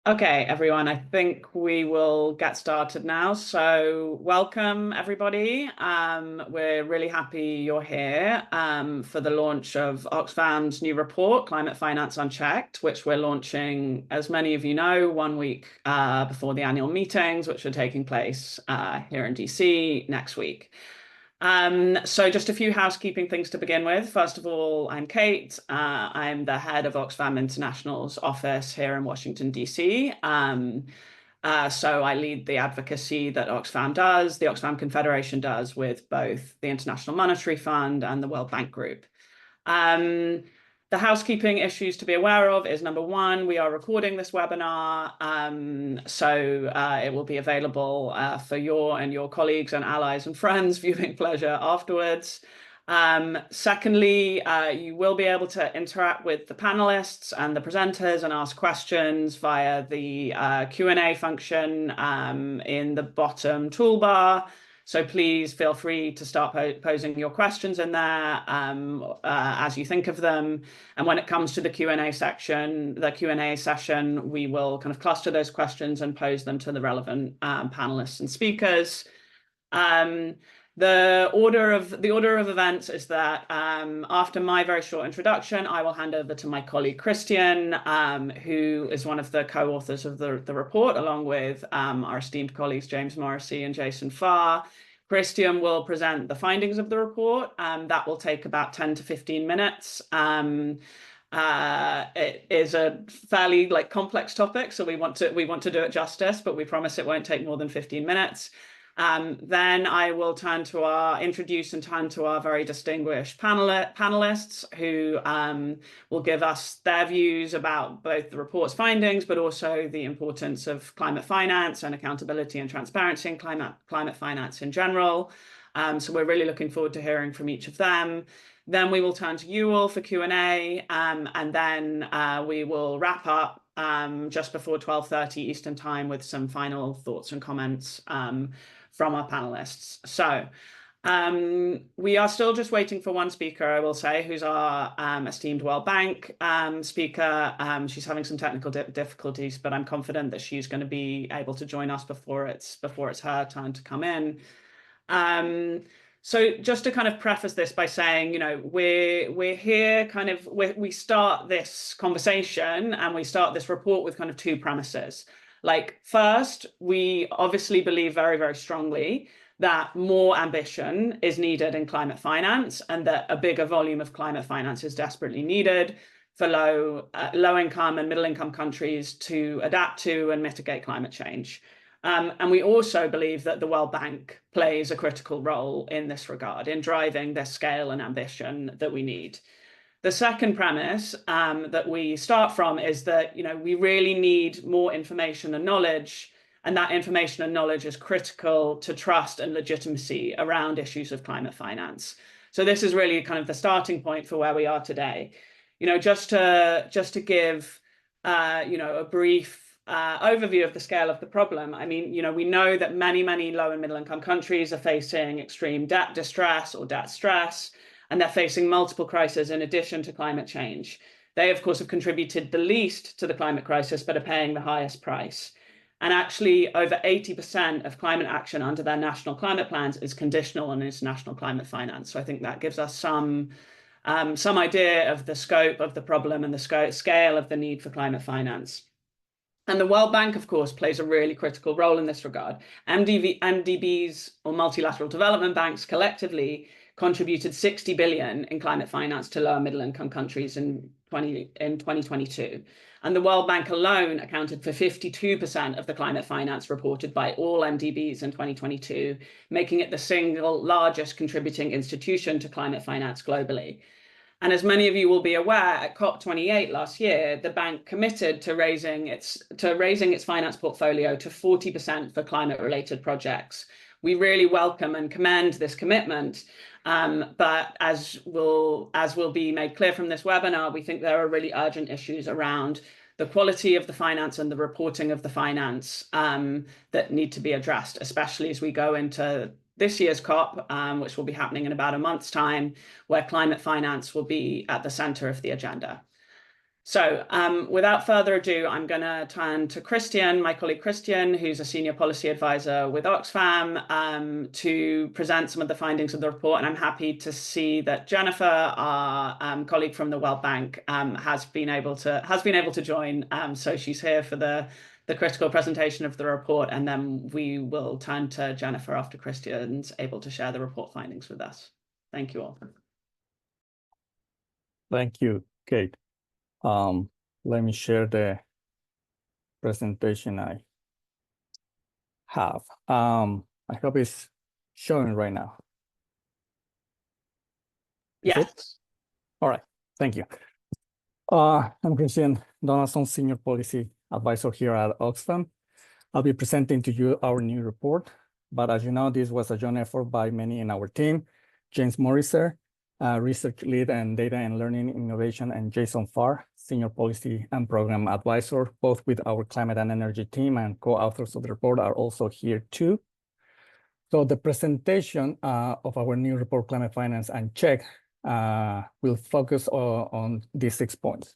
Okay, everyone, I think we will get started now. So welcome, everybody. We're really happy you're here for the launch of Oxfam's new report, Climate Finance Unchecked, which we're launching, as many of you know, 1 week before the annual meetings, which are taking place here in DC next week. So just a few housekeeping things to begin with. First of all, I'm Kate. I'm the head of Oxfam International's office here in Washington, DC. So I lead the advocacy that Oxfam does, the Oxfam Confederation does with both the International Monetary Fund and the World Bank Group. The housekeeping issues to be aware of is number one, we are recording this webinar, so it will be available for your and your colleagues and allies and friends viewing pleasure afterwards. Secondly, you will be able to interact with the panelists and the presenters and ask questions via the Q&A function in the bottom toolbar. So please feel free to start posing your questions in there as you think of them. And when it comes to the Q&A section, we will kind of cluster those questions and pose them to the relevant panelists and speakers. The order of events is that after my very short introduction, I will hand over to my colleague Christian, who is one of the co-authors of the report, along with our esteemed colleagues James Morrissey and Jason Farr. Christian will present the findings of the report. That will take about 10 to 15 minutes. It is a fairly complex topic, so we want to do it justice, but we promise it won't take more than 15 minutes. Then I will introduce and turn to our very distinguished panelists who will give us their views about both the report's findings, but also the importance of climate finance and accountability and transparency in climate finance in general. So we're really looking forward to hearing from each of them. Then we will turn to you all for Q&A, and then we will wrap up just before 12:30 Eastern Time with some final thoughts and comments from our panelists. So we are still just waiting for one speaker, I will say, who's our esteemed World Bank speaker. She's having some technical difficulties, but I'm confident that she's going to be able to join us before it's her time to come in. So just to kind of preface this by saying, we're here we start this conversation and we start this report with kind of two premises. First, we obviously believe very, very strongly that more ambition is needed in climate finance and that a bigger volume of climate finance is desperately needed for low income and middle income countries to adapt to and mitigate climate change. And we also believe that the World Bank plays a critical role in this regard, in driving the scale and ambition that we need. The second premise that we start from is that we really need more information and knowledge, and that information and knowledge is critical to trust and legitimacy around issues of climate finance. So this is really kind of the starting point for where we are today. Just to give a brief overview of the scale of the problem. I mean, we know that many low and middle income countries are facing extreme debt distress or debt stress, and they're facing multiple crises in addition to climate change. They, of course, have contributed the least to the climate crisis, but are paying the highest price. And actually, over 80% of climate action under their national climate plans is conditional on international climate finance. So I think that gives us some idea of the scope of the problem and the scale of the need for climate finance. And the World Bank, of course, plays a really critical role in this regard. MDBs, or multilateral development banks, collectively contributed 60 billion in climate finance to low and middle income countries in 2022. And the World Bank alone accounted for 52% of the climate finance reported by all MDBs in 2022, making it the single largest contributing institution to climate finance globally. And as many of you will be aware, at COP28 last year, the bank committed to raising its finance portfolio to 40% for climate-related projects. We really welcome and commend this commitment, but as will be made clear from this webinar, we think there are really urgent issues around the quality of the finance and the reporting of the finance that need to be addressed, especially as we go into this year's COP, which will be happening in about a month's time, where climate finance will be at the center of the agenda. So without further ado, I'm going to turn to Christian, my colleague Christian, who's a senior policy advisor with Oxfam, to present some of the findings of the report. And I'm happy to see that Jennifer, our colleague from the World Bank, has been able to join. So she's here for the critical presentation of the report, and then we will turn to Jennifer after Christian's able to share the report findings with us. Thank you all. Thank you, Kate. Let me share the presentation I have. I hope it's showing right now. Yes. All right, thank you. I'm Christian Donaldson, Senior Policy Advisor here at Oxfam. I'll be presenting to you our new report, but as you know, this was a joint effort by many in our team: James Morriser, Research Lead and Data and Learning Innovation, and Jason Farr, Senior Policy and Program Advisor, both with our Climate and Energy team, and co-authors of the report are also here too. So the presentation of our new report, Climate Finance Unchecked, will focus on these 6 points: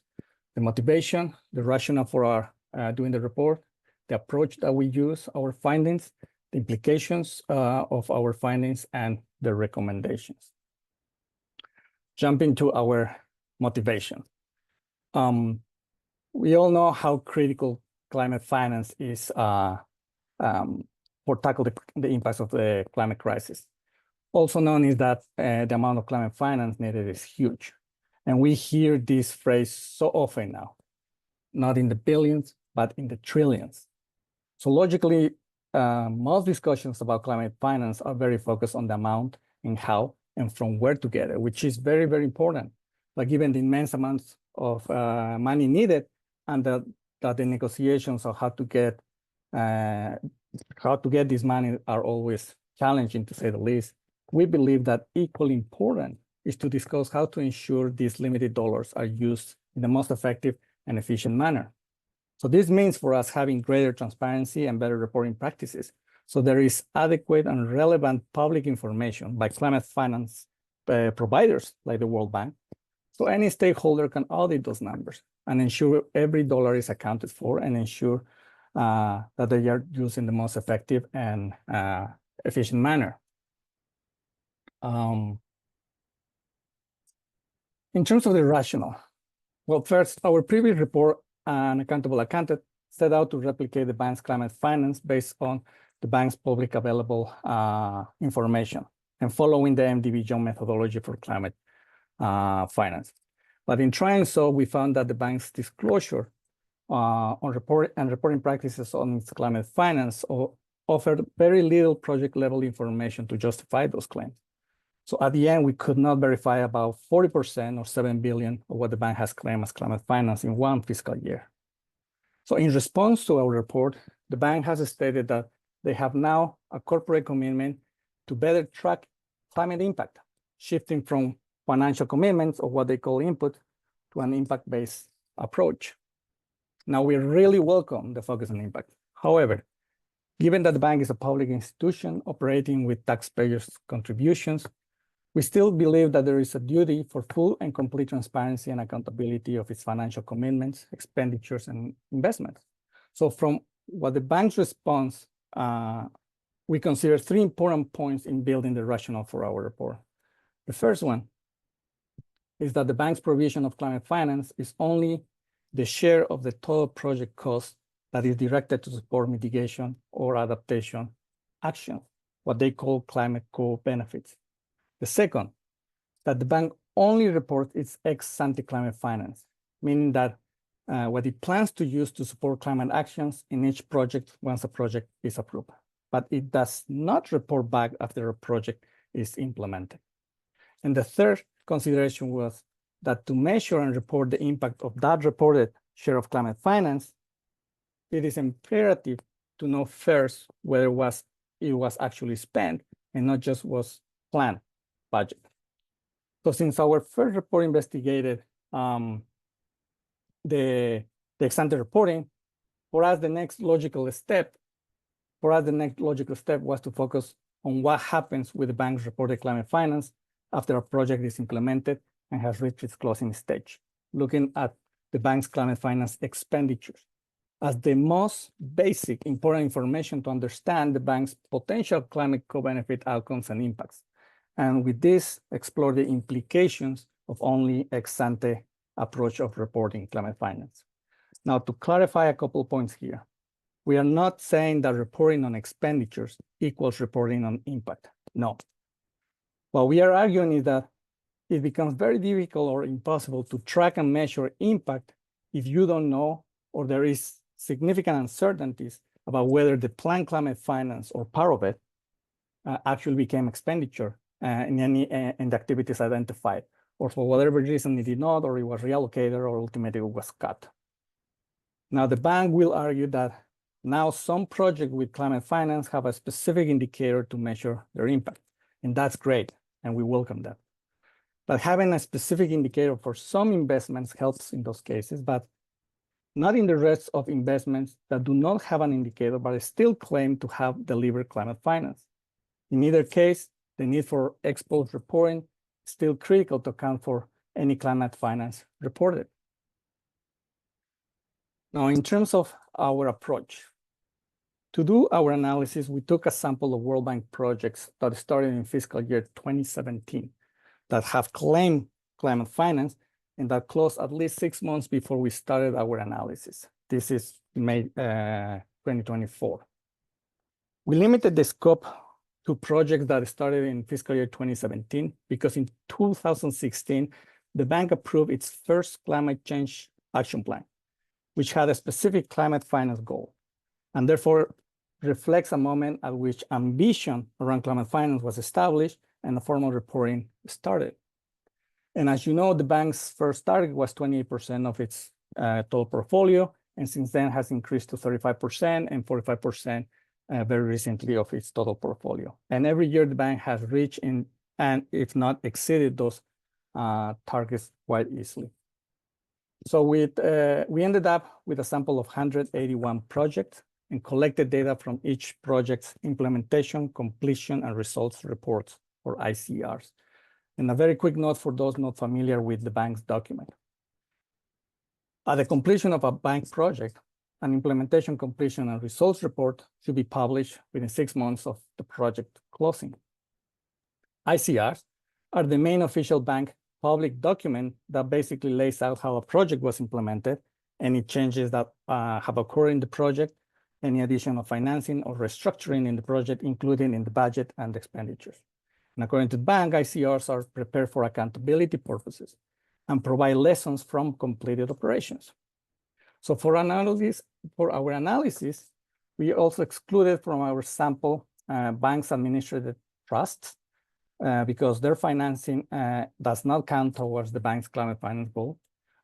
the motivation, the rationale for our doing the report, the approach that we use, our findings, the implications of our findings, and the recommendations. Jumping to our motivation. We all know how critical climate finance is for tackle the impacts of the climate crisis. Also known is that the amount of climate finance needed is huge. And we hear this phrase so often now, not in the billions, but in the trillions. So logically, most discussions about climate finance are very focused on the amount and how and from where to get it, which is very, very important. Like given the immense amounts of money needed, and that the negotiations of how to get this money are always challenging, to say the least. We believe that equally important is to discuss how to ensure these limited dollars are used in the most effective and efficient manner. So this means for us having greater transparency and better reporting practices. So there is adequate and relevant public information by climate finance providers like the World Bank. So any stakeholder can audit those numbers and ensure every dollar is accounted for, and ensure that they are used in the most effective and efficient manner. In terms of the rationale, well, first, our previous report, An Accountable Accountant, set out to replicate the bank's climate finance based on the bank's public available information and following the MDB-Jones methodology for climate finance. But in trying so, we found that the bank's disclosure on reporting practices on its climate finance offered very little project-level information to justify those claims. So at the end, we could not verify about 40% or 7 billion of what the bank has claimed as climate finance in one fiscal year. So in response to our report, the bank has stated that they have now a corporate commitment to better track climate impact, shifting from financial commitments or what they call input to an impact-based approach. Now, we really welcome the focus on impact. However, given that the bank is a public institution operating with taxpayers' contributions, we still believe that there is a duty for full and complete transparency and accountability of its financial commitments, expenditures, and investments. So from what the bank's response, we consider 3 important points in building the rationale for our report. The first one is that the bank's provision of climate finance is only the share of the total project cost that is directed to support mitigation or adaptation action, what they call climate co-benefits. The second, that the bank only reports its ex-ante climate finance, meaning that what it plans to use to support climate actions in each project once a project is approved, but it does not report back after a project is implemented. And the third consideration was that to measure and report the impact of that reported share of climate finance, it is imperative to know first whether it was actually spent and not just was planned budget. So since our first report investigated the ex-ante reporting, for us the next logical step was to focus on what happens with the bank's reported climate finance after a project is implemented and has reached its closing stage, looking at the bank's climate finance expenditures as the most basic important information to understand the bank's potential climate co-benefit outcomes and impacts. And with this, explore the implications of only ex-ante approach of reporting climate finance. Now, to clarify a couple points here, we are not saying that reporting on expenditures equals reporting on impact. No. What we are arguing is that it becomes very difficult or impossible to track and measure impact if you don't know or there is significant uncertainties about whether the planned climate finance or part of it actually became expenditure in the activities identified, or for whatever reason it did not, or it was reallocated, or ultimately it was cut. Now, the bank will argue that now some projects with climate finance have a specific indicator to measure their impact, and that's great, and we welcome that. But having a specific indicator for some investments helps in those cases, but not in the rest of investments that do not have an indicator, but still claim to have delivered climate finance. In either case, the need for ex-post reporting is still critical to account for any climate finance reported. Now, in terms of our approach, to do our analysis, we took a sample of World Bank projects that started in fiscal year 2017 that have claimed climate finance and that closed at least 6 months before we started our analysis. This is May 2024. We limited the scope to projects that started in fiscal year 2017 because in 2016, the bank approved its first climate change action plan, which had a specific climate finance goal, and therefore reflects a moment at which ambition around climate finance was established and the formal reporting started. And as you know, the bank's first target was 28% of its total portfolio, and since then has increased to 35% and 45% very recently of its total portfolio. And every year the bank has reached and if not exceeded those targets quite easily. So we ended up with a sample of 181 projects and collected data from each project's implementation, completion, and results reports, or ICRs. And a very quick note for those not familiar with the bank's document. At the completion of a bank project, an implementation, completion, and results report should be published within 6 months of the project closing. ICRs are the main official bank public document that basically lays out how a project was implemented, any changes that have occurred in the project, any additional financing or restructuring in the project, including in the budget and expenditures. And according to the bank, ICRs are prepared for accountability purposes and provide lessons from completed operations. So for our analysis, we also excluded from our sample banks administered trusts because their financing does not count towards the bank's climate finance goal.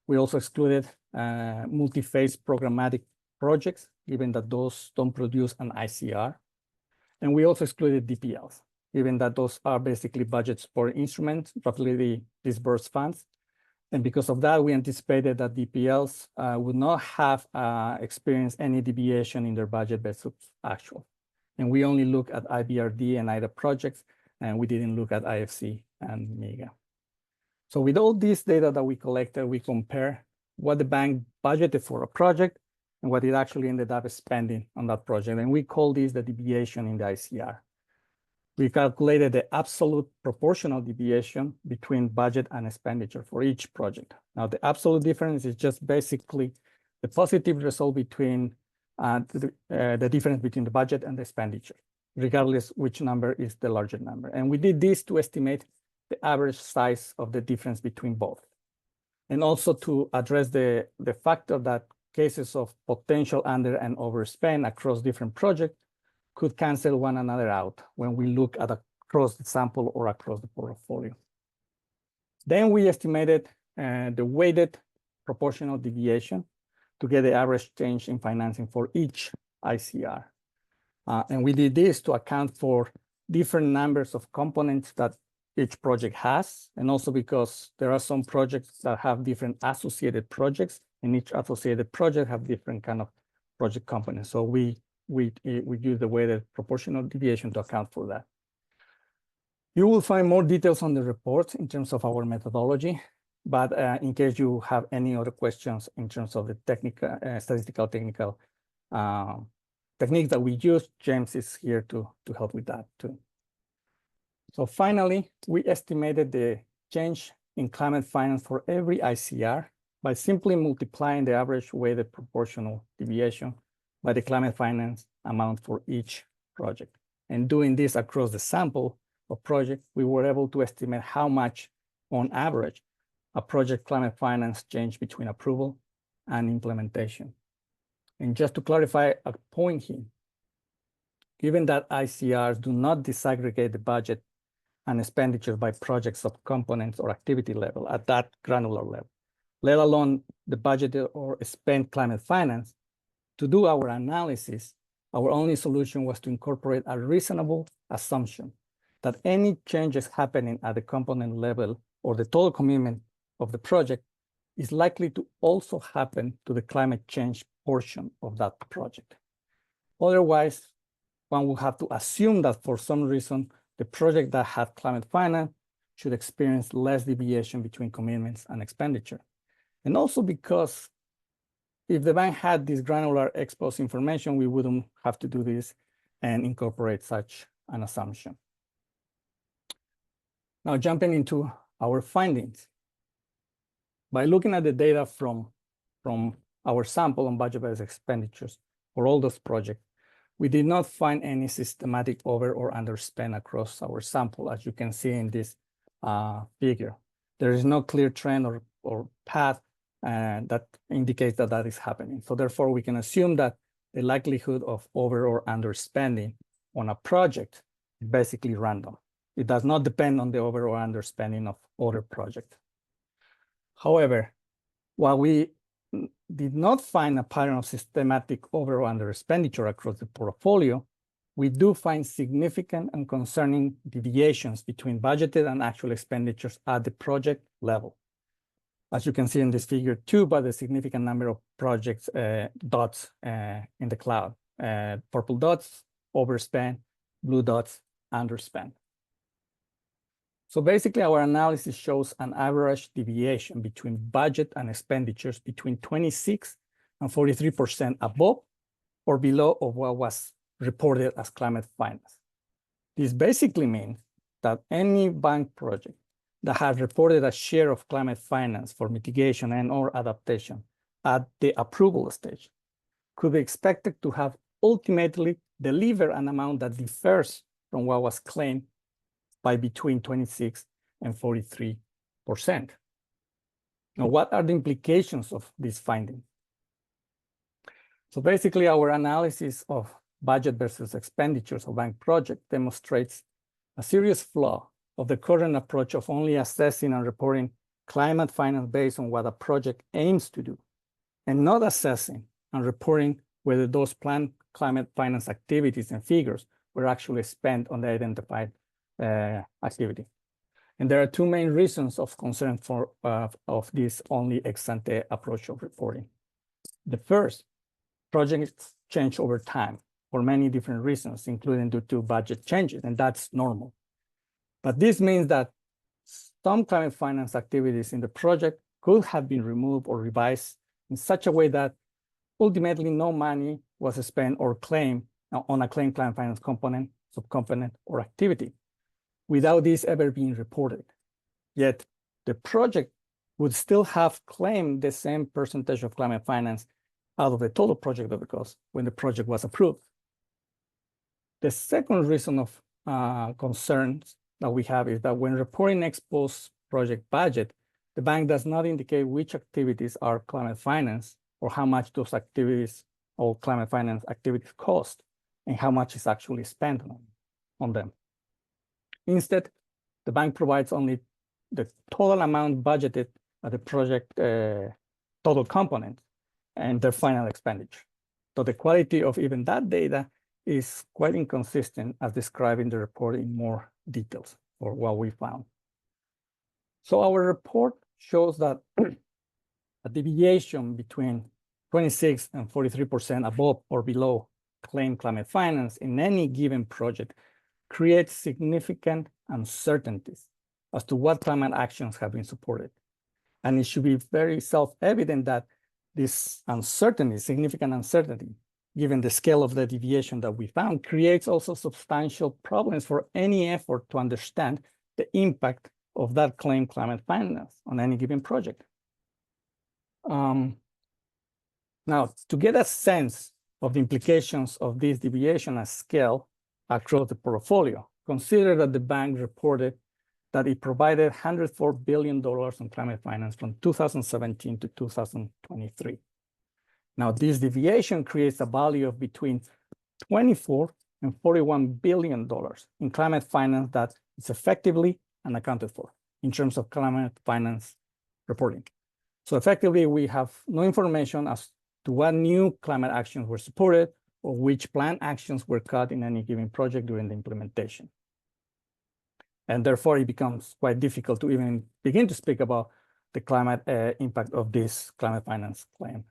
We also excluded multi-phase programmatic projects, given that those don't produce an ICR. And we also excluded DPLs, given that those are basically budget support instruments, roughly disbursed funds. And because of that, we anticipated that DPLs would not have experienced any deviation in their budget versus actual. And we only look at IBRD and IDA projects, and we didn't look at IFC and MEGA. So with all this data that we collected, we compare what the bank budgeted for a project and what it actually ended up spending on that project. And we call this the deviation in the ICR. We calculated the absolute proportional deviation between budget and expenditure for each project. Now, the absolute difference is just basically the positive result between the difference between the budget and the expenditure, regardless which number is the larger number. And we did this to estimate the average size of the difference between both. And also to address the factor that cases of potential under and overspend across different projects could cancel one another out when we look at across the sample or across the portfolio. Then we estimated the weighted proportional deviation to get the average change in financing for each ICR. And we did this to account for different numbers of components that each project has, and also because there are some projects that have different associated projects, and each associated project have different kind of project components. So we use the weighted proportional deviation to account for that. You will find more details on the report in terms of our methodology. But in case you have any other questions in terms of the technical, statistical technical techniques that we use, James is here to help with that too. So finally, we estimated the change in climate finance for every ICR by simply multiplying the average weighted proportional deviation by the climate finance amount for each project. And doing this across the sample of projects, we were able to estimate how much, on average, a project climate finance changed between approval and implementation. And just to clarify a point here, given that ICRs do not disaggregate the budget and expenditures by project subcomponents or activity level at that granular level, let alone the budgeted or spent climate finance, to do our analysis, our only solution was to incorporate a reasonable assumption that any changes happening at the component level or the total commitment of the project is likely to also happen to the climate change portion of that project. Otherwise, one would have to assume that for some reason, the project that had climate finance should experience less deviation between commitments and expenditure. And also because if the bank had this granular ex post information, we wouldn't have to do this and incorporate such an assumption. Now, jumping into our findings. By looking at the data from our sample on budget-based expenditures for all those projects, we did not find any systematic over or underspend across our sample, as you can see in this figure. There is no clear trend or path that indicates that that is happening. So therefore, we can assume that the likelihood of over or underspending on a project is basically random. It does not depend on the over or underspending of other projects. However, while we did not find a pattern of systematic over or under expenditure across the portfolio, we do find significant and concerning deviations between budgeted and actual expenditures at the project level. As you can see in this figure too, by the significant number of projects dots in the cloud. Purple dots, overspend, blue dots, underspend. So basically, our analysis shows an average deviation between budget and expenditures between 26 and 43% above or below of what was reported as climate finance. This basically means that any bank project that has reported a share of climate finance for mitigation and or adaptation at the approval stage could be expected to have ultimately delivered an amount that differs from what was claimed by between 26 and 43%. Now, what are the implications of this finding? So basically, our analysis of budget versus expenditures of bank project demonstrates a serious flaw of the current approach of only assessing and reporting climate finance based on what a project aims to do, and not assessing and reporting whether those planned climate finance activities and figures were actually spent on the identified activity. And there are two main reasons of concern for of this only ex-ante approach of reporting. The first, projects change over time for many different reasons, including due to budget changes, and that's normal. But this means that some climate finance activities in the project could have been removed or revised in such a way that ultimately no money was spent or claimed on a claimed climate finance component, subcomponent, or activity, without this ever being reported. Yet the project would still have claimed the same percentage of climate finance out of the total project of the cost when the project was approved. The second reason of concerns that we have is that when reporting ex post project budget, the bank does not indicate which activities are climate finance or how much those activities or climate finance activities cost and how much is actually spent on them. Instead, the bank provides only the total amount budgeted at the project total component and their final expenditure. So the quality of even that data is quite inconsistent as described in the report in more details for what we found. So our report shows that a deviation between 26 and 43% above or below claimed climate finance in any given project creates significant uncertainties as to what climate actions have been supported. And it should be very self-evident that this uncertainty, significant uncertainty, given the scale of the deviation that we found, creates also substantial problems for any effort to understand the impact of that claimed climate finance on any given project. Now, to get a sense of the implications of this deviation at scale across the portfolio, consider that the bank reported that it provided $104 billion in climate finance from 2017 to 2023. Now, this deviation creates a value of between 24 and $41 billion in climate finance that is effectively unaccounted for in terms of climate finance reporting. So effectively, we have no information as to what new climate actions were supported or which planned actions were cut in any given project during the implementation. And therefore, it becomes quite difficult to even begin to speak about the climate impact of this climate finance claim.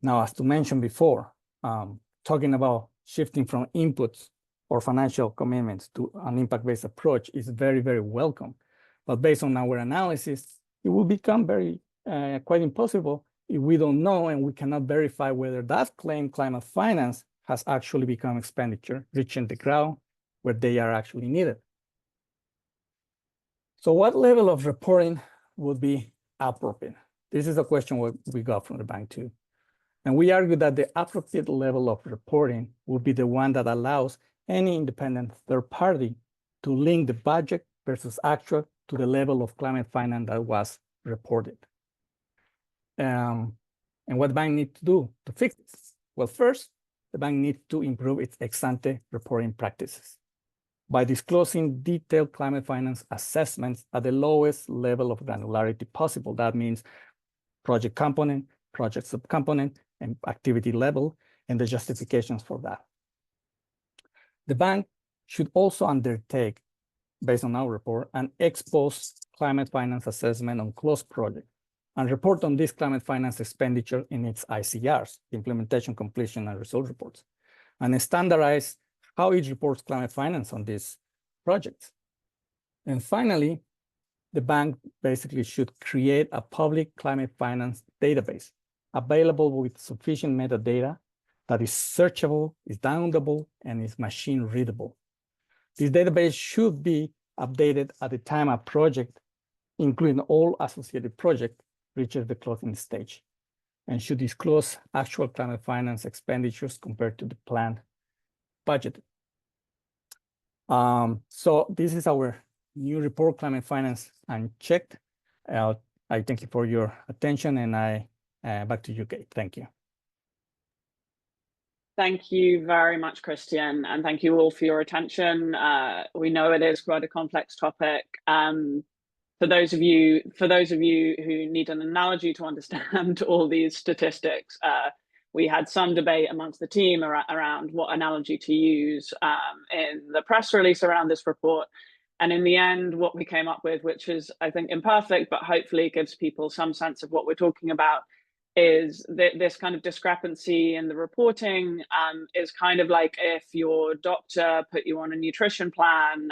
Now, as to mention before, talking about shifting from inputs or financial commitments to an impact-based approach is very, very welcome. But based on our analysis, it will become very quite impossible if we don't know and we cannot verify whether that claim climate finance has actually become expenditure, reaching the ground where they are actually needed. So what level of reporting would be appropriate? This is a question we got from the bank too. And we argue that the appropriate level of reporting would be the one that allows any independent third party to link the budget versus actual to the level of climate finance that was reported. And what the bank needs to do to fix this? Well, first, the bank needs to improve its ex-ante reporting practices by disclosing detailed climate finance assessments at the lowest level of granularity possible. That means project component, project subcomponent, and activity level, and the justifications for that. The bank should also undertake, based on our report, an ex-post climate finance assessment on closed projects and report on this climate finance expenditure in its ICRs, implementation, completion, and result reports, and standardize how it reports climate finance on these projects. And finally, the bank basically should create a public climate finance database available with sufficient metadata that is searchable, is downloadable, and is machine readable. This database should be updated at the time a project, including all associated projects, reaches the closing stage, and should disclose actual climate finance expenditures compared to the planned budget. So this is our new report, Climate Finance Unchecked. I thank you for your attention, and back to you, Kate. Thank you. Thank you very much, Christian, and thank you all for your attention. We know it is quite a complex topic. For those of you who need an analogy to understand all these statistics, we had some debate amongst the team around what analogy to use in the press release around this report. And in the end, what we came up with, which is, I think, imperfect, but hopefully gives people some sense of what we're talking about, is that this kind of discrepancy in the reporting is kind of like if your doctor put you on a nutrition plan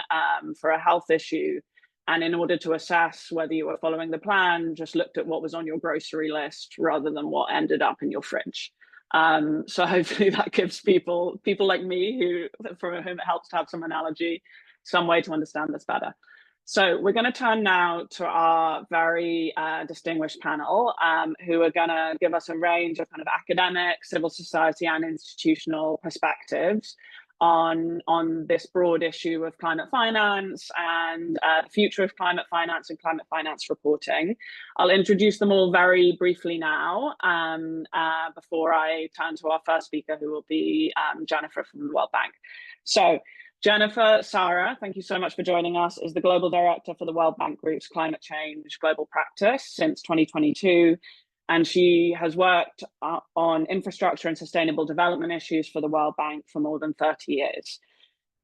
for a health issue, and in order to assess whether you were following the plan, just looked at what was on your grocery list rather than what ended up in your fridge. So hopefully that gives people like me, for whom it helps to have some analogy, some way to understand this better. So we're going to turn now to our very distinguished panel, who are going to give us a range of kind of academic, civil society, and institutional perspectives on this broad issue of climate finance and the future of climate finance and climate finance reporting. I'll introduce them all very briefly now before I turn to our first speaker, who will be Jennifer from the World Bank. So Jennifer Sara, thank you so much for joining us, is the Global Director for the World Bank Group's Climate Change Global Practice since 2022. And she has worked on infrastructure and sustainable development issues for the World Bank for more than 30 years.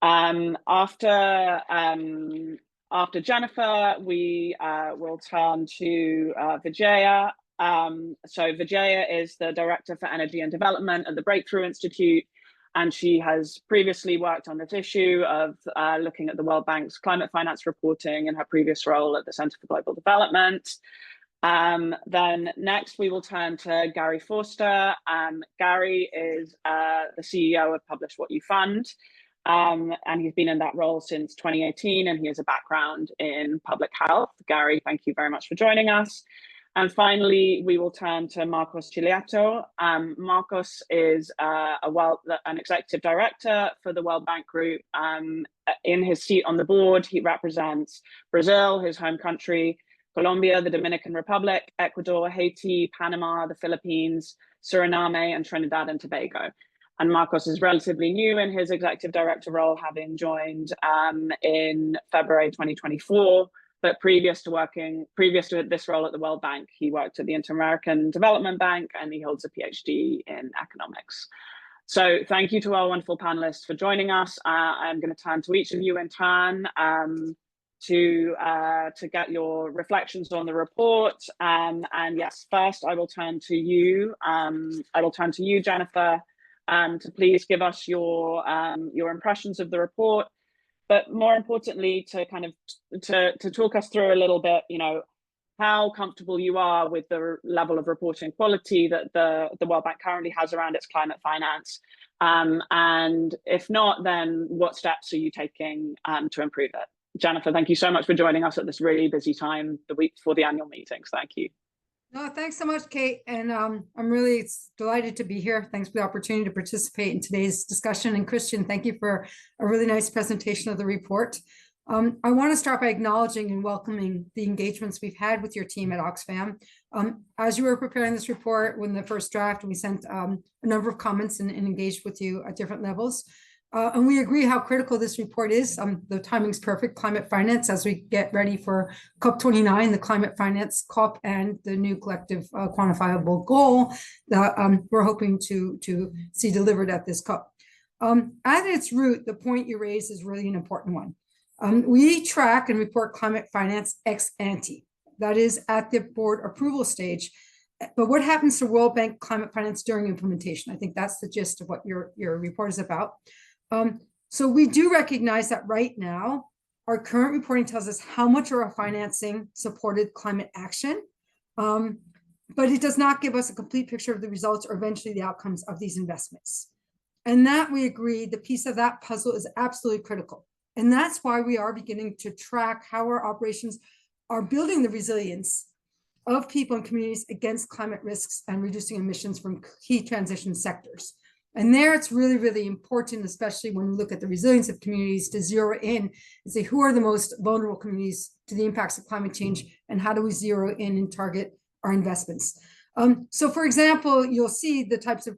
After Jennifer, we will turn to Vijaya. So Vijaya is the Director for Energy and Development at the Breakthrough Institute, and she has previously worked on this issue of looking at the World Bank's climate finance reporting in her previous role at the Center for Global Development. Then next we will turn to Gary Forster. Gary is the CEO of Publish What You Fund, and he's been in that role since 2018, and he has a background in public health. Gary, thank you very much for joining us. And finally, we will turn to Marcos Chiliato. Marcos is an executive director for the World Bank Group. In his seat on the board, he represents Brazil, his home country, Colombia, the Dominican Republic, Ecuador, Haiti, Panama, the Philippines, Suriname, and Trinidad and Tobago. And Marcos is relatively new in his executive director role, having joined in February 2024. But previous to this role at the World Bank, he worked at the Inter-American Development Bank, and he holds a PhD in economics. So thank you to our wonderful panelists for joining us. I'm going to turn to each of you in turn to get your reflections on the report. And yes, first I will turn to you. Jennifer, to please give us your impressions of the report. But more importantly, to kind of to talk us through a little bit, how comfortable you are with the level of reporting quality that the World Bank currently has around its climate finance, and if not, then what steps are you taking to improve it? Jennifer, thank you so much for joining us at this really busy time, the week before the annual meetings. Thank you. No, thanks so much, Kate. And I'm really delighted to be here. Thanks for the opportunity to participate in today's discussion. And Christian, thank you for a really nice presentation of the report. I want to start by acknowledging and welcoming the engagements we've had with your team at Oxfam. As you were preparing this report, when the first draft, we sent a number of comments and engaged with you at different levels. And we agree how critical this report is. The timing's perfect, climate finance, as we get ready for COP29, the climate finance COP, and the new collective quantifiable goal that we're hoping to see delivered at this COP. At its root, the point you raise is really an important one. We track and report climate finance ex ante, that is at the board approval stage. But what happens to World Bank climate finance during implementation? I think that's the gist of what your report is about. So we do recognize that right now, our current reporting tells us how much of our financing supported climate action, but it does not give us a complete picture of the results or eventually the outcomes of these investments. And that, we agree, the piece of that puzzle is absolutely critical. And that's why we are beginning to track how our operations are building the resilience of people and communities against climate risks and reducing emissions from key transition sectors. And there it's really, really important, especially when we look at the resilience of communities, to zero in and say who are the most vulnerable communities to the impacts of climate change, and how do we zero in and target our investments. So for example, you'll see the types of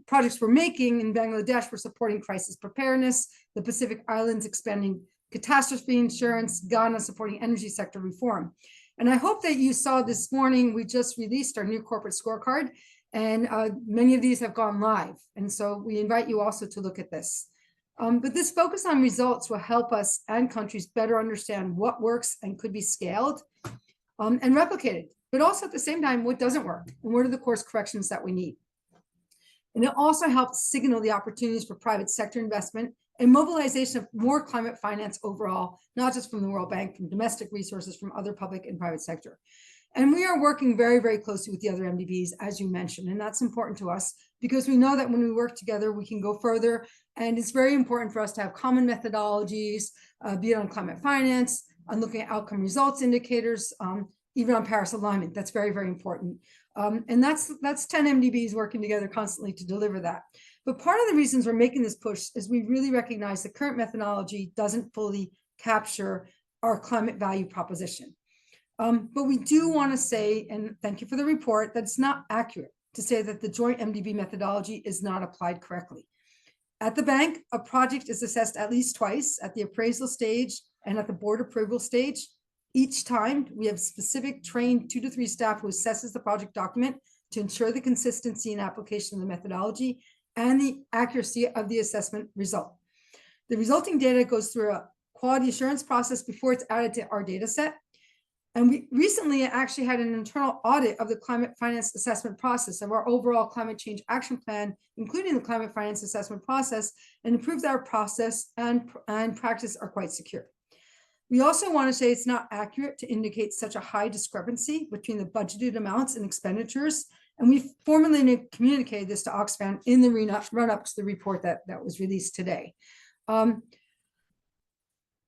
projects we're making in Bangladesh. We're supporting crisis preparedness, the Pacific Islands expanding catastrophe insurance, Ghana supporting energy sector reform. And I hope that you saw this morning, we just released our new corporate scorecard. And many of these have gone live. And so we invite you also to look at this. But this focus on results will help us and countries better understand what works and could be scaled and replicated, but also at the same time, what doesn't work and what are the course corrections that we need. And it also helps signal the opportunities for private sector investment and mobilization of more climate finance overall, not just from the World Bank, from domestic resources, from other public and private sector. And we are working very, very closely with the other MDBs, as you mentioned, and that's important to us because we know that when we work together, we can go further. And it's very important for us to have common methodologies, be it on climate finance, on looking at outcome results indicators, even on Paris alignment. That's very, very important. And that's 10 MDBs working together constantly to deliver that. But part of the reasons we're making this push is we really recognize the current methodology doesn't fully capture our climate value proposition. But we do want to say, and thank you for the report, that it's not accurate to say that the joint MDB methodology is not applied correctly. At the bank, a project is assessed at least twice, at the appraisal stage and at the board approval stage. Each time, we have specific trained 2 to 3 staff who assesses the project document to ensure the consistency and application of the methodology and the accuracy of the assessment result. The resulting data goes through a quality assurance process before it's added to our data set. And we recently actually had an internal audit of the climate finance assessment process of our overall climate change action plan, including the climate finance assessment process, and it proves that our process and practice are quite secure. We also want to say it's not accurate to indicate such a high discrepancy between the budgeted amounts and expenditures. And we formally communicated this to Oxfam in the run-up to the report that was released today.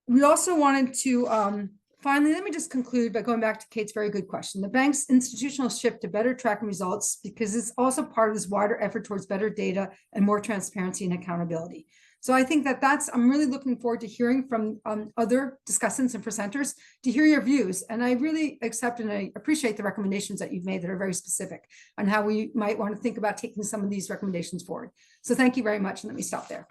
We also wanted to, finally, let me just conclude by going back to Kate's very good question. The bank's institutional shift to better tracking results, because it's also part of this wider effort towards better data and more transparency and accountability. So I think I'm really looking forward to hearing from other discussants and presenters to hear your views. And I really accept and I appreciate the recommendations that you've made that are very specific on how we might want to think about taking some of these recommendations forward. So thank you very much. And let me stop there.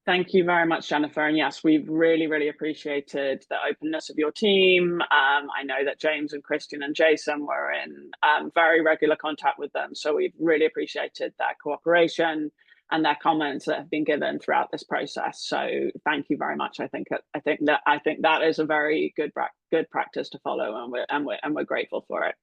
Thank you very much, Jennifer. And yes, we've really, really appreciated the openness of your team. I know that James and Christian and Jason were in very regular contact with them. So we've really appreciated that cooperation and their comments that have been given throughout this process. So thank you very much. I think that is a very good practice to follow, and we're grateful for it.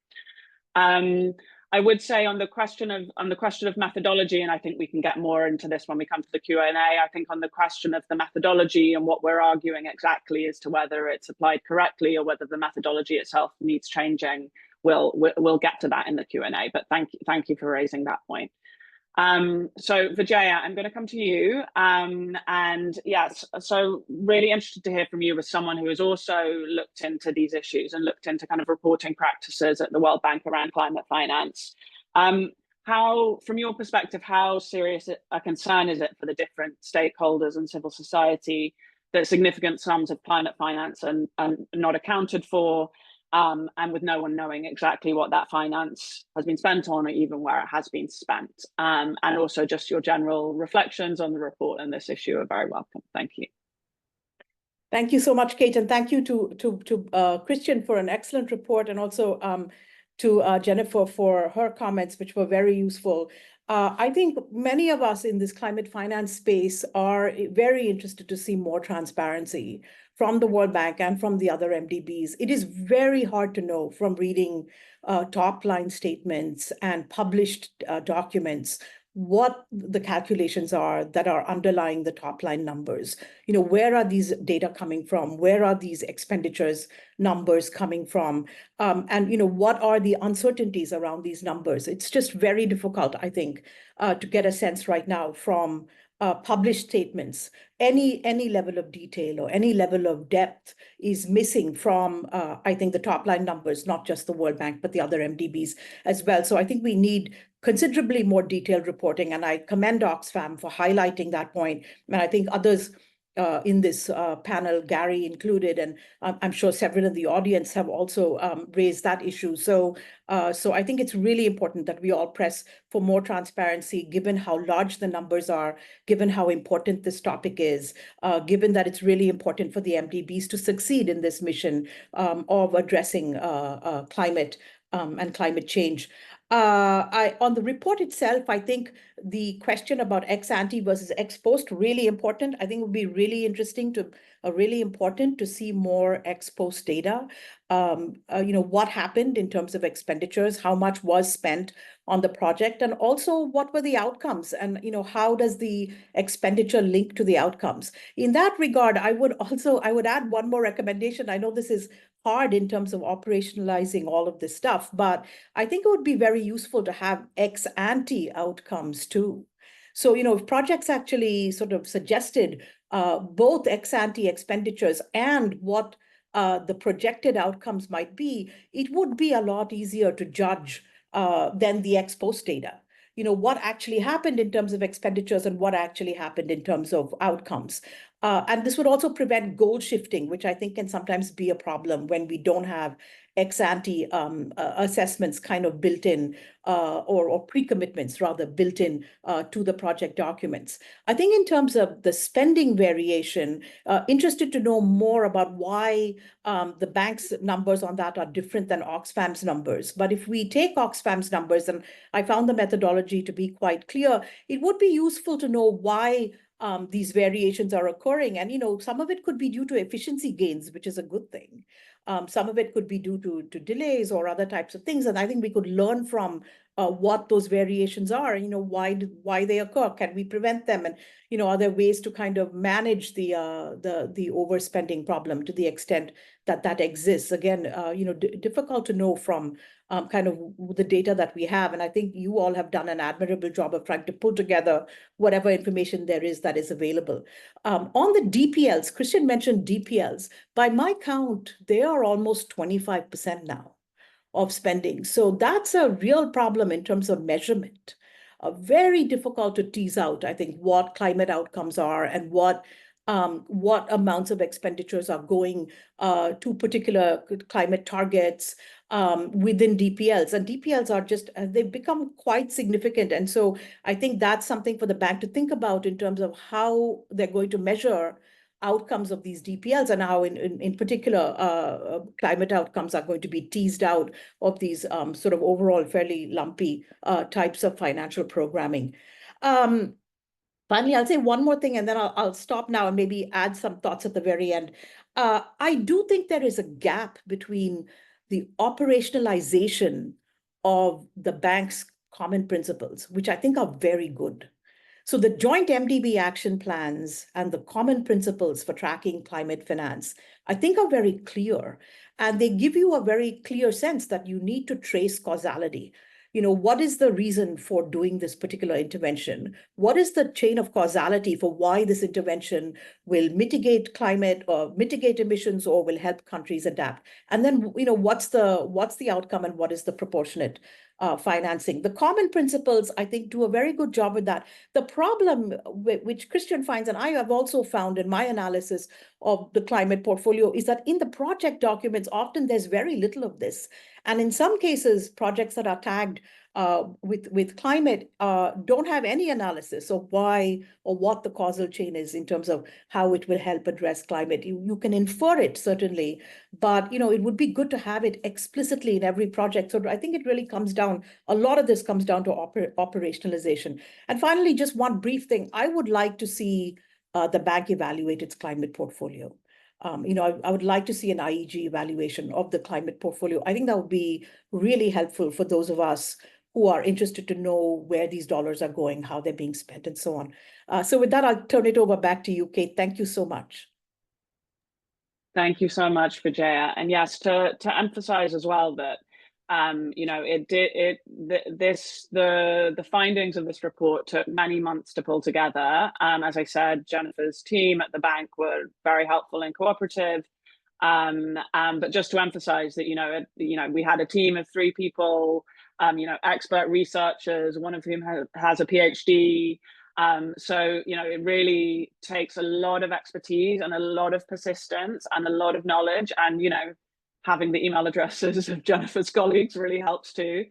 I would say on the question of methodology, and I think we can get more into this when we come to the Q&A. I think on the question of the methodology and what we're arguing exactly as to whether it's applied correctly or whether the methodology itself needs changing, we'll get to that in the Q&A. But thank you for raising that point. So Vijaya, I'm going to come to you. And yes, so really interested to hear from you as someone who has also looked into these issues and looked into kind of reporting practices at the World Bank around climate finance. How, from your perspective, how serious a concern is it for the different stakeholders and civil society that significant sums of climate finance are not accounted for? And with no one knowing exactly what that finance has been spent on or even where it has been spent. And also just your general reflections on the report and this issue are very welcome. Thank you. Thank you so much, Kate, and thank you to Christian for an excellent report, and also to Jennifer for her comments, which were very useful. I think many of us in this climate finance space are very interested to see more transparency from the World Bank and from the other MDBs. It is very hard to know from reading top line statements and published documents what the calculations are that are underlying the top line numbers. You know, where are these data coming from? Where are these expenditures numbers coming from? And, you know, what are the uncertainties around these numbers? It's just very difficult, I think, to get a sense right now from published statements. Any level of detail or any level of depth is missing from, I think, the top line numbers, not just the World Bank, but the other MDBs as well. So I think we need considerably more detailed reporting, and I commend Oxfam for highlighting that point. And I think others in this panel, Gary included, and I'm sure several in the audience have also raised that issue. So I think it's really important that we all press for more transparency, given how large the numbers are, given how important this topic is, given that it's really important for the MDBs to succeed in this mission of addressing climate and climate change. On the report itself, I think the question about ex ante versus ex post really important. I think it would be really interesting to really important to see more ex post data. You know, what happened in terms of expenditures, how much was spent on the project, and also what were the outcomes, and you know, how does the expenditure link to the outcomes? In that regard, I would add one more recommendation. I know this is hard in terms of operationalizing all of this stuff, but I think it would be very useful to have ex ante outcomes too. So, you know, if projects actually sort of suggested both ex ante expenditures and what the projected outcomes might be, it would be a lot easier to judge than the ex post data. You know, what actually happened in terms of expenditures and what actually happened in terms of outcomes. And this would also prevent goal shifting, which I think can sometimes be a problem when we don't have ex ante assessments kind of built in, or pre-commitments rather built in to the project documents. I think in terms of the spending variation, interested to know more about why the bank's numbers on that are different than Oxfam's numbers. But if we take Oxfam's numbers, and I found the methodology to be quite clear, it would be useful to know why these variations are occurring. And, you know, some of it could be due to efficiency gains, which is a good thing. Some of it could be due to delays or other types of things. And I think we could learn from what those variations are, you know, why they occur. Can we prevent them? And, you know, are there ways to kind of manage the overspending problem to the extent that that exists? Again, you know, difficult to know from kind of the data that we have. And I think you all have done an admirable job of trying to pull together whatever information there is that is available. On the DPLs, Christian mentioned DPLs. By my count, they are almost 25% now of spending. So that's a real problem in terms of measurement. Very difficult to tease out, I think, what climate outcomes are and what amounts of expenditures are going to particular climate targets within DPLs. And DPLs are just, they've become quite significant. And so I think that's something for the bank to think about in terms of how they're going to measure outcomes of these DPLs and how in particular climate outcomes are going to be teased out of these sort of overall fairly lumpy types of financial programming. Finally, I'll say one more thing and then I'll stop now and maybe add some thoughts at the very end. I do think there is a gap between the operationalization of the bank's common principles, which I think are very good. So the joint MDB action plans and the common principles for tracking climate finance, I think are very clear. And they give you a very clear sense that you need to trace causality. You know, what is the reason for doing this particular intervention? What is the chain of causality for why this intervention will mitigate climate or mitigate emissions or will help countries adapt? And then, you know, what's the outcome and what is the proportionate financing? The common principles, I think, do a very good job with that. The problem which Christian finds, and I have also found in my analysis of the climate portfolio, is that in the project documents, often there's very little of this. And in some cases, projects that are tagged with climate don't have any analysis of why or what the causal chain is in terms of how it will help address climate. You can infer it, certainly, but you know, it would be good to have it explicitly in every project. So I think it really comes down, a lot of this comes down to operationalization. And finally, just one brief thing, I would like to see the bank evaluate its climate portfolio. You know, I would like to see an IEG evaluation of the climate portfolio. I think that would be really helpful for those of us who are interested to know where these dollars are going, how they're being spent, and so on. So with that, I'll turn it over back to you, Kate. Thank you so much. Thank you so much, Vijaya. And yes, to emphasize as well that you know, the findings of this report took many months to pull together. As I said, Jennifer's team at the bank were very helpful and cooperative. But just to emphasize that, you know, we had a team of 3 people, you know, expert researchers, one of whom has a PhD. So, you know, it really takes a lot of expertise and a lot of persistence and a lot of knowledge. And, you know, having the email addresses of Jennifer's colleagues really helps too.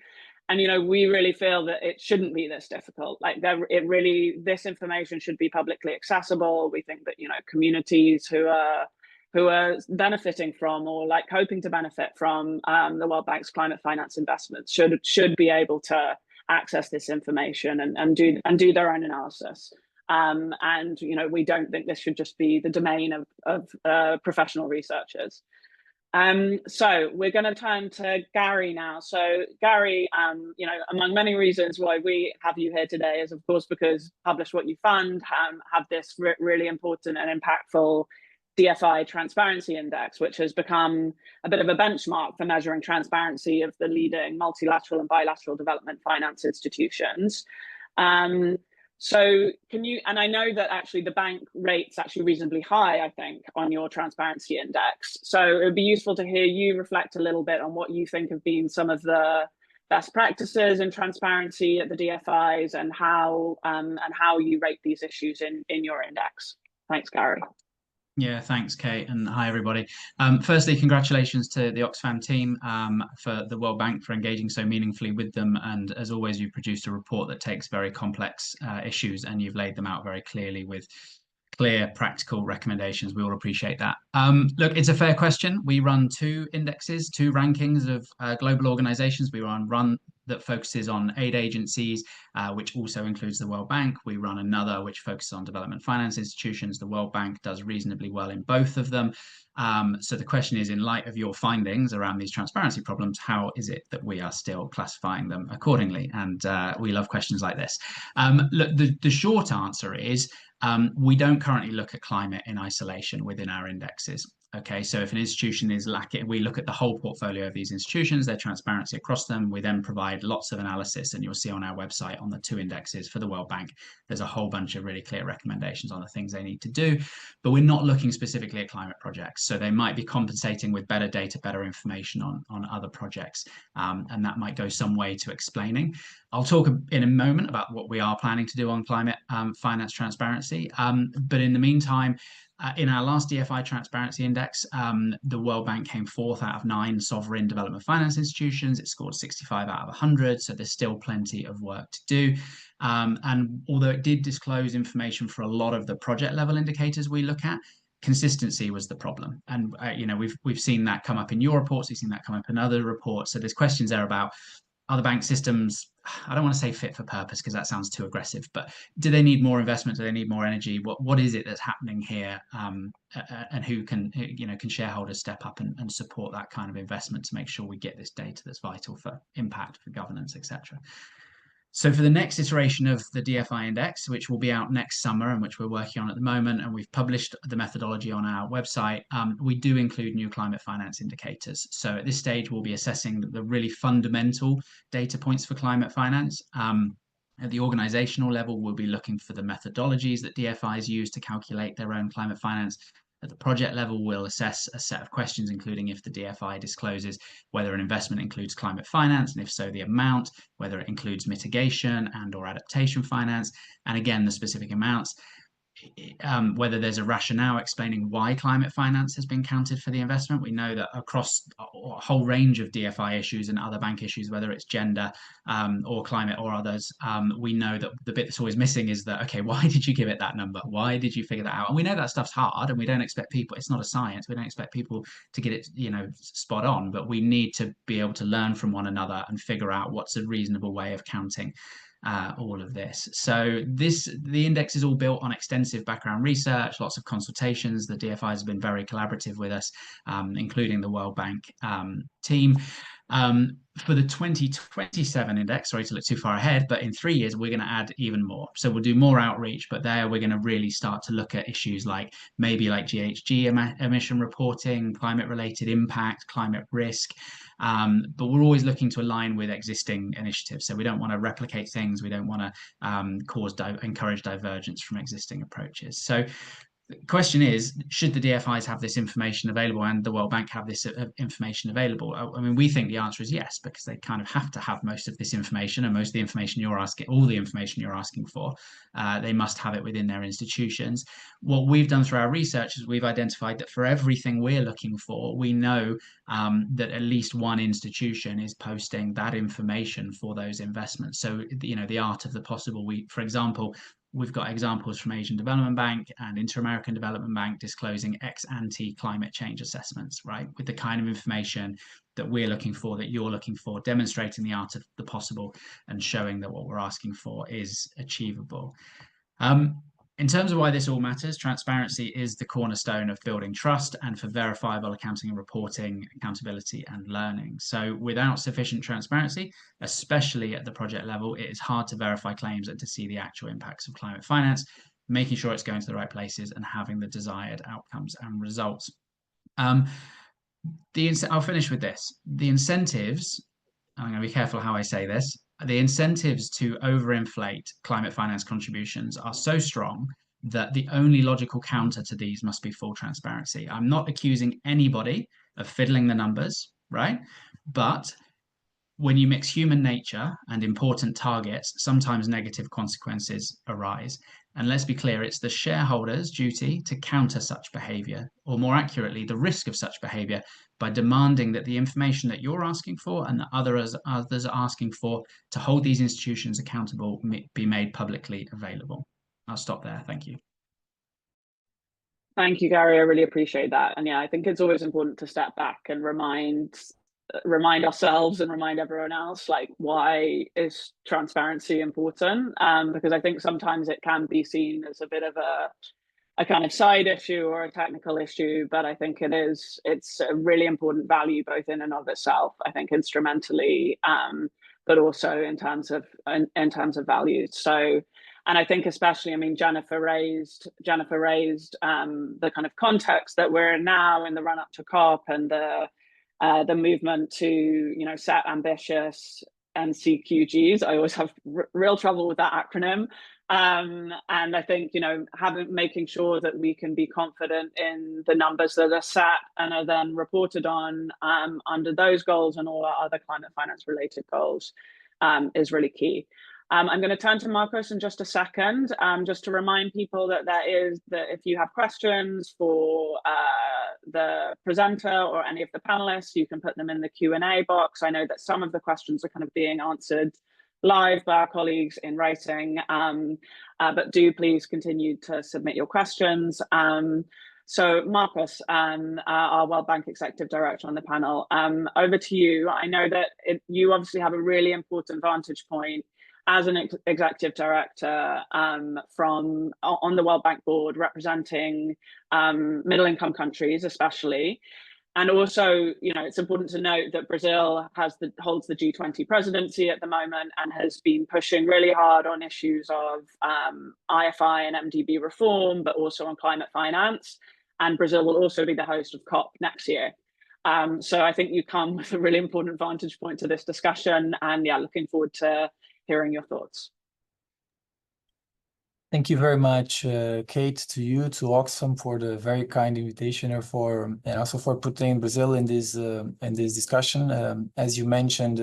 And, you know, we really feel that it shouldn't be this difficult. Like this information should be publicly accessible. We think that, you know, communities who are benefiting from or like hoping to benefit from the World Bank's climate finance investments should be able to access this information and do their own analysis. And, you know, we don't think this should just be the domain of professional researchers. So we're going to turn to Gary now. So Gary, you know, among many reasons why we have you here today is, of course, because Publish What You Fund have this really important and impactful DFI Transparency Index, which has become a bit of a benchmark for measuring transparency of the leading multilateral and bilateral development finance institutions. So can you, and I know that actually the bank rates actually reasonably high, I think, on your transparency index. So it would be useful to hear you reflect a little bit on what you think have been some of the best practices in transparency at the DFIs and how you rate these issues in your index. Thanks, Gary. Yeah, thanks, Kate, and hi, everybody. Firstly, congratulations to the Oxfam team for the World Bank for engaging so meaningfully with them. And as always, you produced a report that takes very complex issues and you've laid them out very clearly with clear, practical recommendations. We all appreciate that. Look, it's a fair question. We run 2 indexes, 2 rankings of global organizations. We run that focuses on aid agencies, which also includes the World Bank. We run another which focuses on development finance institutions. The World Bank does reasonably well in both of them. So the question is, in light of your findings around these transparency problems, how is it that we are still classifying them accordingly? And we love questions like this. Look, the short answer is we don't currently look at climate in isolation within our indexes. Okay, so if an institution is lacking, we look at the whole portfolio of these institutions, their transparency across them. We then provide lots of analysis, and you'll see on our website on the 2 indexes for the World Bank, there's a whole bunch of really clear recommendations on the things they need to do. But we're not looking specifically at climate projects. So they might be compensating with better data, better information on other projects. And that might go some way to explaining. I'll talk in a moment about what we are planning to do on climate finance transparency. But in the meantime, in our last DFI Transparency Index, the World Bank came 4th out of 9 sovereign development finance institutions. It scored 65 out of 100, so there's still plenty of work to do. And although it did disclose information for a lot of the project level indicators we look at, consistency was the problem. And we've seen that come up in your reports, we've seen that come up in other reports. So there's questions there about, are the bank systems, I don't want to say fit for purpose because that sounds too aggressive, but do they need more investment? Do they need more energy? What is it that's happening here? And who can shareholders step up and support that kind of investment to make sure we get this data that's vital for impact, for governance, etc. So for the next iteration of the DFI Index, which will be out next summer and which we're working on at the moment, and we've published the methodology on our website, we do include new climate finance indicators. So at this stage, we'll be assessing the really fundamental data points for climate finance. At the organizational level, we'll be looking for the methodologies that DFIs use to calculate their own climate finance. At the project level, we'll assess a set of questions, including if the DFI discloses whether an investment includes climate finance, and if so, the amount, whether it includes mitigation and or adaptation finance, and again, the specific amounts. Whether there's a rationale explaining why climate finance has been counted for the investment. We know that across a whole range of DFI issues and other bank issues, whether it's gender or climate or others, we know that the bit that's always missing is that, okay, why did you give it that number? Why did you figure that out? And we know that stuff's hard, and we don't expect people, it's not a science, we don't expect people to get it, spot on, but we need to be able to learn from one another and figure out what's a reasonable way of counting all of this. So the index is all built on extensive background research, lots of consultations. The DFIs have been very collaborative with us, including the World Bank team. For the 2027 index, sorry to look too far ahead, but in 3 years, we're going to add even more. So we'll do more outreach, but there we're going to really start to look at issues like maybe like GHG emission reporting, climate related impact, climate risk. But we're always looking to align with existing initiatives. So we don't want to replicate things. We don't want to encourage divergence from existing approaches. So the question is, should the DFIs have this information available and the World Bank have this information available? I mean, we think the answer is yes, because they kind of have to have most of this information, and most of the information you're asking, all the information you're asking for, they must have it within their institutions. What we've done through our research is we've identified that for everything we're looking for, we know that at least one institution is posting that information for those investments. So, the art of the possible. For example, we've got examples from Asian Development Bank and Inter-American Development Bank disclosing ex-ante climate change assessments, right? With the kind of information that we're looking for, that you're looking for, demonstrating the art of the possible and showing that what we're asking for is achievable. In terms of why this all matters, transparency is the cornerstone of building trust and for verifiable accounting and reporting, accountability and learning. So without sufficient transparency, especially at the project level, it is hard to verify claims and to see the actual impacts of climate finance, making sure it's going to the right places and having the desired outcomes and results. I'll finish with this. The incentives, I'm going to be careful how I say this, the incentives to overinflate climate finance contributions are so strong that the only logical counter to these must be full transparency. I'm not accusing anybody of fiddling the numbers, right? But when you mix human nature and important targets, sometimes negative consequences arise. And let's be clear, it's the shareholders' duty to counter such behavior, or more accurately, the risk of such behavior, by demanding that the information that you're asking for and that others are asking for to hold these institutions accountable be made publicly available. I'll stop there. Thank you. Thank you, Gary. I really appreciate that. And yeah, I think it's always important to step back and remind remind ourselves and remind everyone else, like, why is transparency important? Because I think sometimes it can be seen as a bit of a kind of side issue or a technical issue, but I think it's a really important value both in and of itself, I think instrumentally, but also in terms of values. So, and I think especially, I mean, Jennifer raised the kind of context that we're in now in the run up to COP and the movement to, you know, set ambitious NCQGs. I always have real trouble with that acronym. And I think, you know, making sure that we can be confident in the numbers that are set and are then reported on under those goals and all our other climate finance related goals is really key. I'm going to turn to Marcos in just a second, just to remind people that if you have questions for the presenter or any of the panelists, you can put them in the Q&A box. I know that some of the questions are kind of being answered live by our colleagues in writing, but do please continue to submit your questions. So Marcos, our World Bank Executive Director on the panel, over to you. I know that you obviously have a really important vantage point as an executive director on the World Bank board, representing middle-income countries, especially. And also, you know, it's important to note that Brazil holds the G20 presidency at the moment and has been pushing really hard on issues of IFI and MDB reform, but also on climate finance. And Brazil will also be the host of COP next year. So I think you come with a really important vantage point to this discussion, and yeah, looking forward to hearing your thoughts. Thank you very much, Kate, to you, to Oxfam, for the very kind invitation, and also for putting Brazil in this discussion. As you mentioned,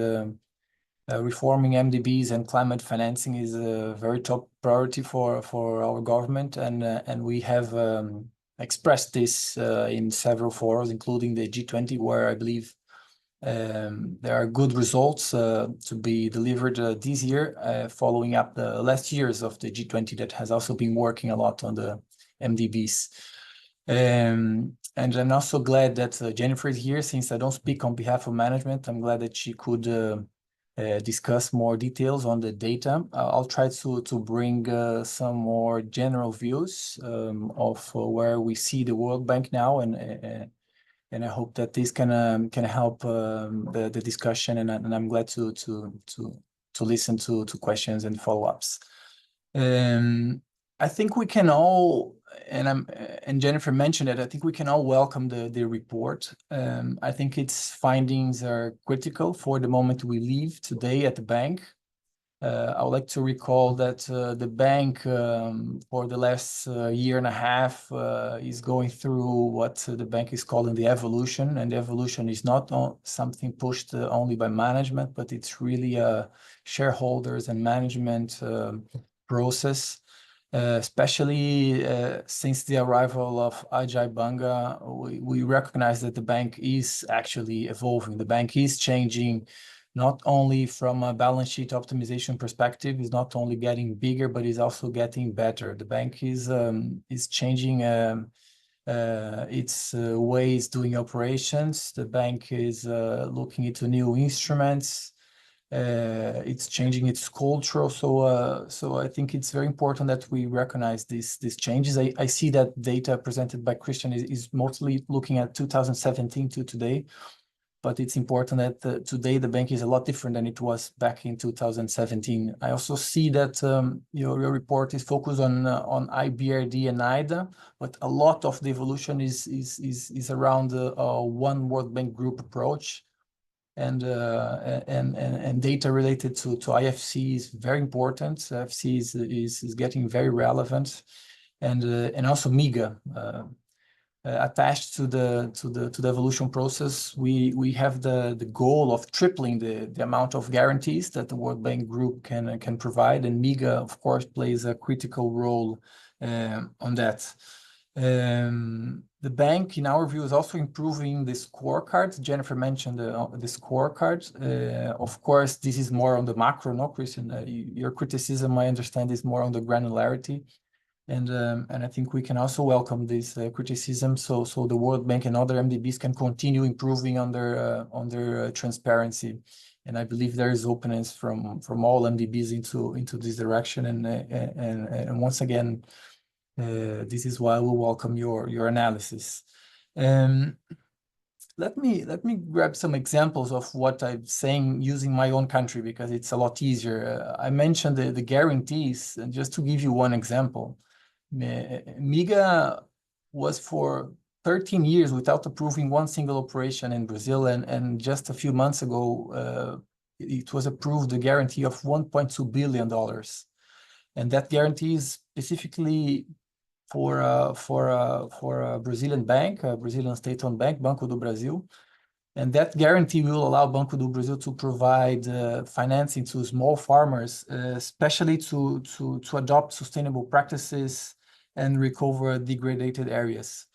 reforming MDBs and climate financing is a very top priority for our government, and we have expressed this in several forums, including the G20, where I believe there are good results to be delivered this year, following up the last years of the G20 that has also been working a lot on the MDBs. And I'm also glad that Jennifer is here, since I don't speak on behalf of management. I'm glad that she could discuss more details on the data. I'll try to bring some more general views of where we see the World Bank now, and I hope that this can help the discussion, and I'm glad to listen to questions and follow-ups. I think we can all, and Jennifer mentioned it, I think we can all welcome the report. I think its findings are critical for the moment we live today at the bank. I would like to recall that the bank for the last year and a half is going through what the bank is calling the evolution, and the evolution is not something pushed only by management, but it's really a shareholders and management process. Especially since the arrival of Ajay Banga, we recognize that the bank is actually evolving. The bank is changing, not only from a balance sheet optimization perspective, is not only getting bigger, but is also getting better. The bank is changing its ways doing operations. The bank is looking into new instruments. It's changing its culture. So I think it's very important that we recognize these changes. I see that data presented by Christian is mostly looking at 2017 to today, but it's important that today the bank is a lot different than it was back in 2017. I also see that your report is focused on IBRD and IDA, but a lot of the evolution is around one World Bank Group approach. And data related to IFC is very important. IFC is getting very relevant, and also MIGA attached to the evolution process. We have the goal of tripling the amount of guarantees that the World Bank Group can provide, and MIGA of course plays a critical role on that. The bank, in our view, is also improving the scorecard. Jennifer mentioned the scorecard. Of course, this is more on the macro, no, Christian? Your criticism, I understand, is more on the granularity. And I think we can also welcome this criticism, so the World Bank and other MDBs can continue improving on their transparency. And I believe there is openness from all MDBs into this direction. And once again, this is why we welcome your analysis. Let me grab some examples of what I'm saying using my own country, because it's a lot easier. I mentioned the guarantees, and just to give you one example, MIGA was for 13 years without approving one single operation in Brazil, and just a few months ago, it was approved a guarantee of $1.2 billion. And that guarantee is specifically for a Brazilian bank, a Brazilian state-owned bank, Banco do Brasil. And that guarantee will allow Banco do Brasil to provide financing to small farmers, especially to adopt sustainable practices and recover degraded areas.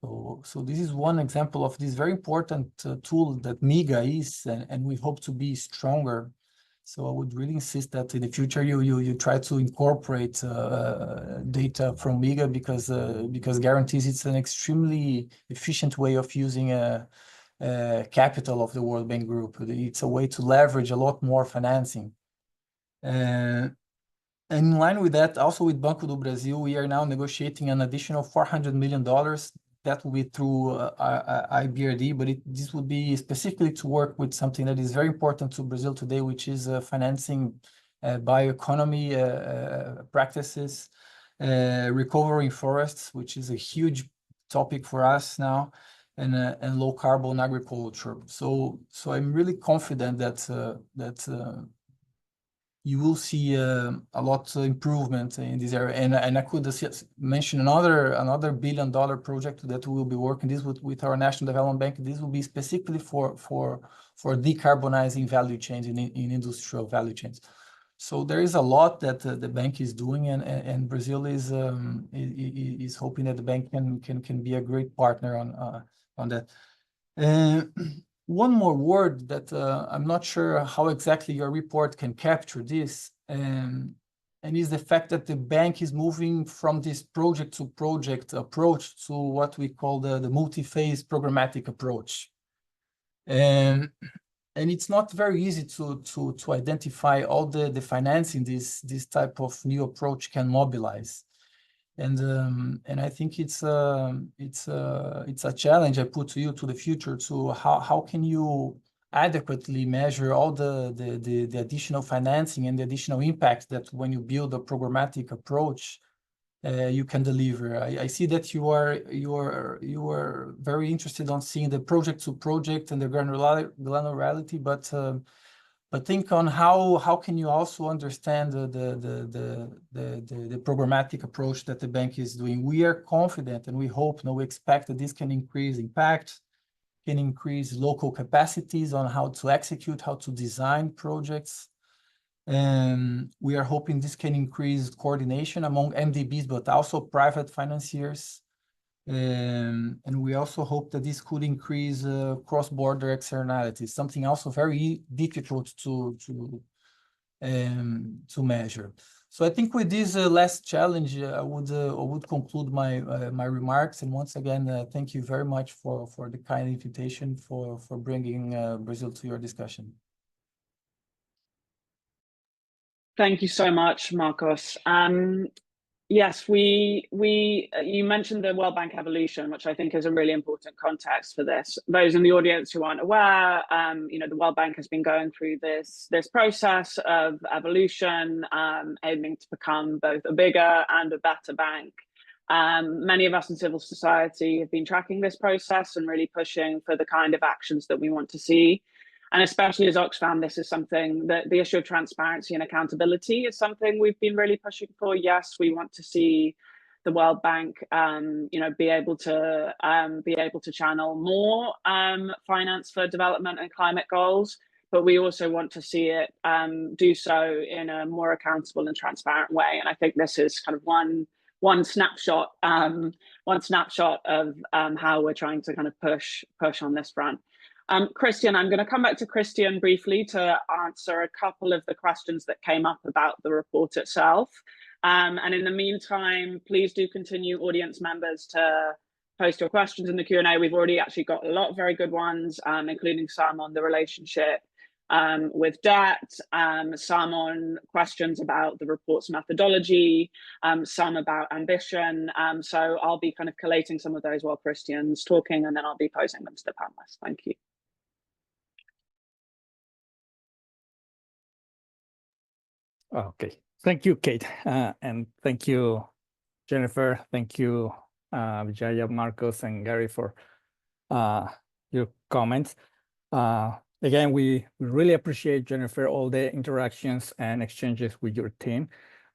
So this is one example of this very important tool that MIGA is, and we hope to be stronger. So I would really insist that in the future you try to incorporate data from MIGA, because guarantees it's an extremely efficient way of using capital of the World Bank Group. It's a way to leverage a lot more financing. And in line with that, also with Banco do Brasil, we are now negotiating an additional $400 million. That will be through IBRD, but this would be specifically to work with something that is very important to Brazil today, which is financing bioeconomy practices, recovering forests, which is a huge topic for us now, and low carbon agriculture. So I'm really confident that you will see a lot of improvement in this area. And I could mention another $1 billion project that we will be working this with our National Development Bank. This will be specifically for decarbonizing value chains in industrial value chains. So there is a lot that the bank is doing, and Brazil is hoping that the bank can be a great partner on that. One more word that I'm not sure how exactly your report can capture this, and is the fact that the bank is moving from this project to project approach to what we call the multi-phase programmatic approach. And it's not very easy to identify all the financing this type of new approach can mobilize. And I think it's a challenge I put to you to the future, to how can you adequately measure all the additional financing and the additional impact that when you build a programmatic approach you can deliver. I see that you are very interested on seeing the project to project and the granularity, but think on how can you also understand the programmatic approach that the bank is doing. We are confident and we hope, we expect that this can increase impact, can increase local capacities on how to execute, how to design projects. And we are hoping this can increase coordination among MDBs, but also private financiers. And we also hope that this could increase cross-border externalities, something also very difficult to measure. So I think with this last challenge, I would conclude my remarks. And once again, thank you very much for the kind invitation for bringing Brazil to your discussion. Thank you so much, Marcos. Yes, you mentioned the World Bank evolution, which I think is a really important context for this. Those in the audience who aren't aware, the World Bank has been going through this process of evolution, aiming to become both a bigger and a better bank. Many of us in civil society have been tracking this process and really pushing for the kind of actions that we want to see. And especially as Oxfam, this is something that the issue of transparency and accountability is something we've been really pushing for. Yes, we want to see the World Bank, be able to channel more finance for development and climate goals, but we also want to see it do so in a more accountable and transparent way. And I think this is kind of one snapshot of how we're trying to kind of push on this front. Christian, I'm going to come back to Christian briefly to answer a couple of the questions that came up about the report itself. And in the meantime, please do continue, audience members, to post your questions in the Q&A. We've already actually got a lot of very good ones, including some on the relationship with debt, some on questions about the report's methodology, some about ambition. So I'll be kind of collating some of those while Christian's talking, and then I'll be posing them to the panelists. Thank you. Okay, thank you, Kate, and thank you, Jennifer. Thank you, Vijaya, Marcos, and Gary for your comments. Again, we really appreciate, Jennifer, all the interactions and exchanges with your team.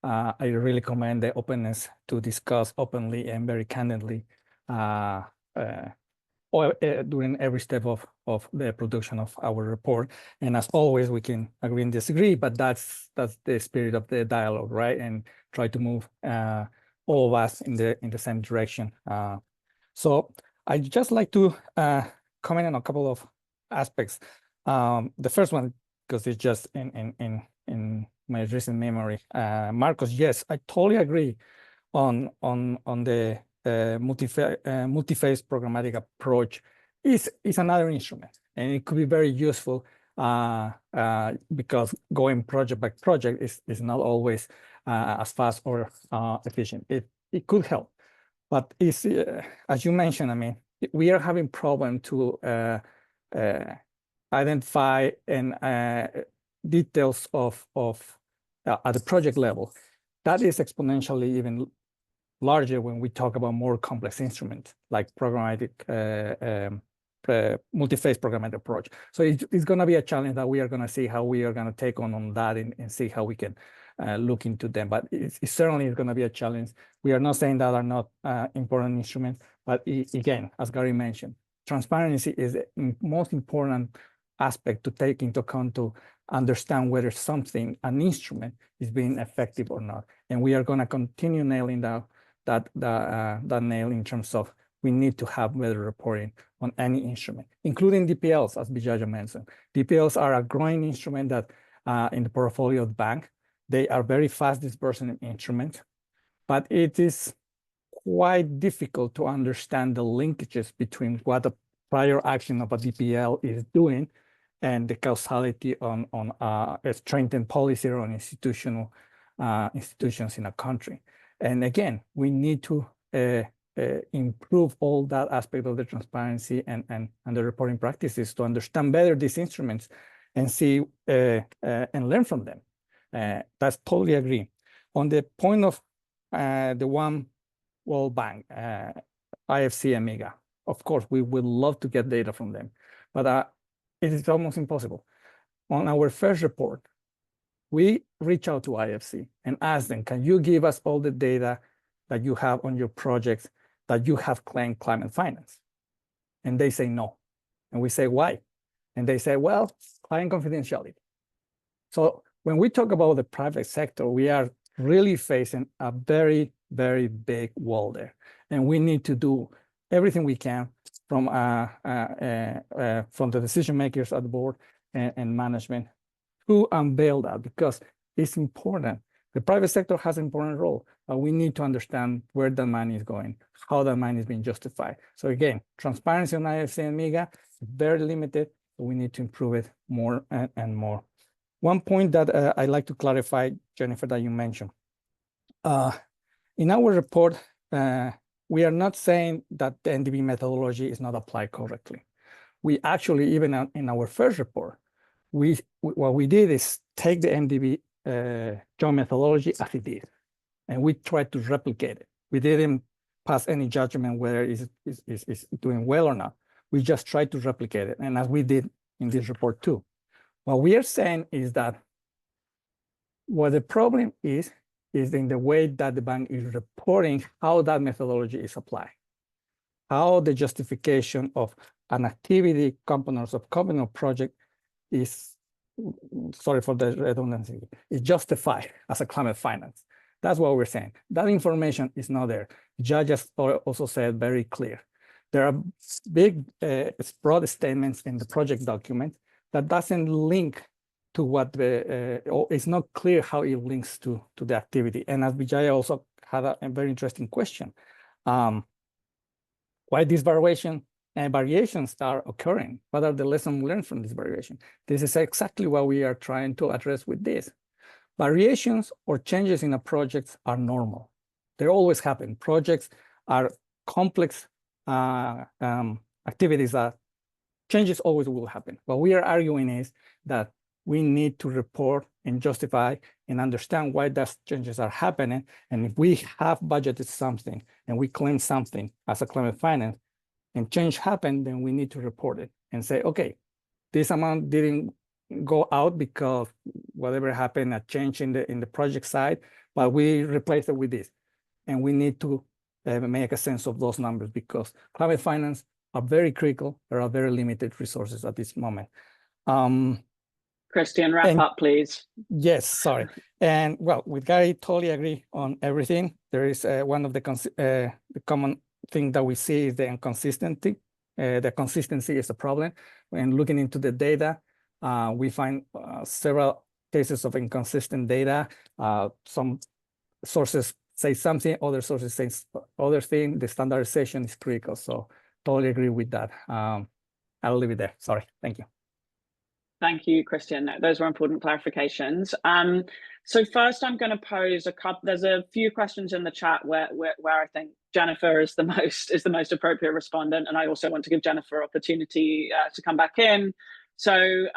I really commend the openness to discuss openly and very candidly during every step of the production of our report. And as always, we can agree and disagree, but that's the spirit of the dialogue, right? And try to move all of us in the same direction. So I'd just like to comment on a couple of aspects. The first one, because it's just in my recent memory, Marcos, yes, I totally agree on the multi-phase programmatic approach is another instrument, and it could be very useful because going project by project is not always as fast or efficient. It could help, but it's as you mentioned, I mean, we are having problem to identify and details of at the project level. That is exponentially even larger when we talk about more complex instruments like programmatic, multi-phase programmatic approach. So it's going to be a challenge that we are going to see how we are going to take on that and see how we can look into them. But it certainly is going to be a challenge. We are not saying that are not important instruments, but again, as Gary mentioned, transparency is the most important aspect to take into account to understand whether something, an instrument, is being effective or not. And we are going to continue nailing down that nail in terms of we need to have better reporting on any instrument, including DPLs, as Vijaya mentioned. DPLs are a growing instrument that in the portfolio of the bank, they are very fast disbursing instruments, but it is quite difficult to understand the linkages between what the prior action of a DPL is doing and the causality on a strengthened policy or on institutions in a country. And again, we need to improve all that aspect of the transparency and the reporting practices to understand better these instruments and see and learn from them. That's totally agree. On the point of the One World Bank, IFC and MEGA, of course, we would love to get data from them, but it is almost impossible. On our first report, we reach out to IFC and ask them, can you give us all the data that you have on your projects that you have claimed climate finance? And they say no. And we say, why? And they say, well, client confidentiality. So when we talk about the private sector, we are really facing a very, very big wall there. And we need to do everything we can from the decision makers at the board and management to unveil that, because it's important. The private sector has an important role, but we need to understand where the money is going, how the money is being justified. So again, transparency on IFC and MEGA is very limited. So we need to improve it more and more. One point that I'd like to clarify, Jennifer, that you mentioned. In our report, we are not saying that the NDB methodology is not applied correctly. We actually, even in our first report, what we did is take the NDB joint methodology as it is, and we tried to replicate it. We didn't pass any judgment whether it's doing well or not. We just tried to replicate it, and as we did in this report too. What we are saying is that what the problem is in the way that the bank is reporting how that methodology is applied, how the justification of an activity component of component project is, sorry for the redundancy, is justified as a climate finance. That's what we're saying. That information is not there. Judges also said very clear. There are big broad statements in the project document that doesn't link to what or it's not clear how it links to the activity. And as Vijaya also had a very interesting question, why these variations are occurring? What are the lessons learned from this variation? This is exactly what we are trying to address with this. Variations or changes in a project are normal. They always happen. Projects are complex activities that changes always will happen. What we are arguing is that we need to report and justify and understand why those changes are happening. And if we have budgeted something and we claim something as a climate finance and change happened, then we need to report it and say, okay, this amount didn't go out because whatever happened, a change in the project side, but we replace it with this. And we need to make a sense of those numbers because climate finance are very critical. There are very limited resources at this moment. Christian, wrap up, please. Yes, sorry. And well, with Gary, totally agree on everything. There is one of the common thing that we see is the inconsistency. The consistency is a problem. When looking into the data, we find several cases of inconsistent data. Some sources say something, other sources say other thing. The standardization is critical. So totally agree with that. I'll leave it there. Sorry. Thank you. Thank you, Christian. Those were important clarifications. So first, I'm going to pose a couple. There's a few questions in the chat where I think Jennifer is the most appropriate respondent, and I also want to give Jennifer opportunity to come back in. So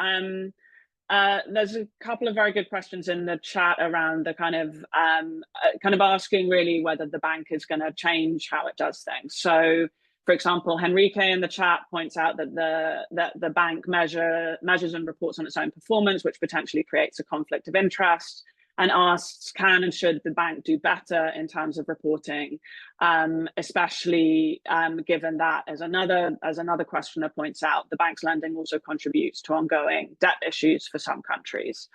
there's a couple of very good questions in the chat around the kind of asking really whether the bank is going to change how it does things. So, for example, Henrique in the chat points out that the bank measures and reports on its own performance, which potentially creates a conflict of interest, and asks, can and should the bank do better in terms of reporting, especially given that, as another questioner points out, the bank's lending also contributes to ongoing debt issues for some countries.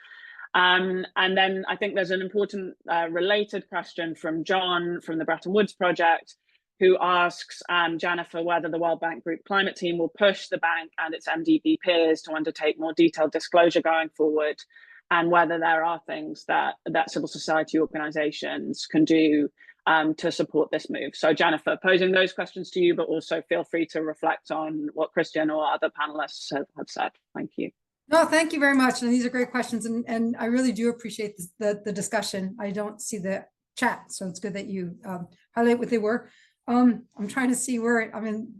And then I think there's an important related question from John from the Bretton Woods Project, who asks Jennifer whether the World Bank Group Climate Team will push the bank and its MDB peers to undertake more detailed disclosure going forward, and whether there are things that civil society organizations can do to support this move. So Jennifer, posing those questions to you, but also feel free to reflect on what Christian or other panelists have said. Thank you. No, thank you very much. And these are great questions. And I really do appreciate the discussion. I don't see the chat, so it's good that you highlight what they were. I'm trying to see where,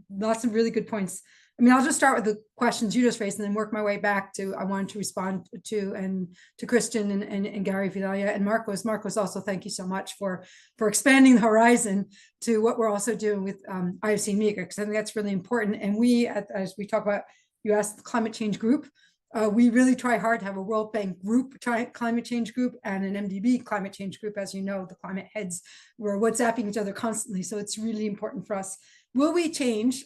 lots of really good points. I'll just start with the questions you just raised and then work my way back to, I wanted to respond to Christian and Gary, Vidalia, and Marcos. Marcos, also, thank you so much for expanding the horizon to what we're also doing with IFC and MIGA, because I think that's really important. And we, as we talk about, you asked the climate change group, we really try hard to have a World Bank group climate change group and an MDB climate change group. As you know, the climate heads were WhatsApping each other constantly. So it's really important for us. Will we change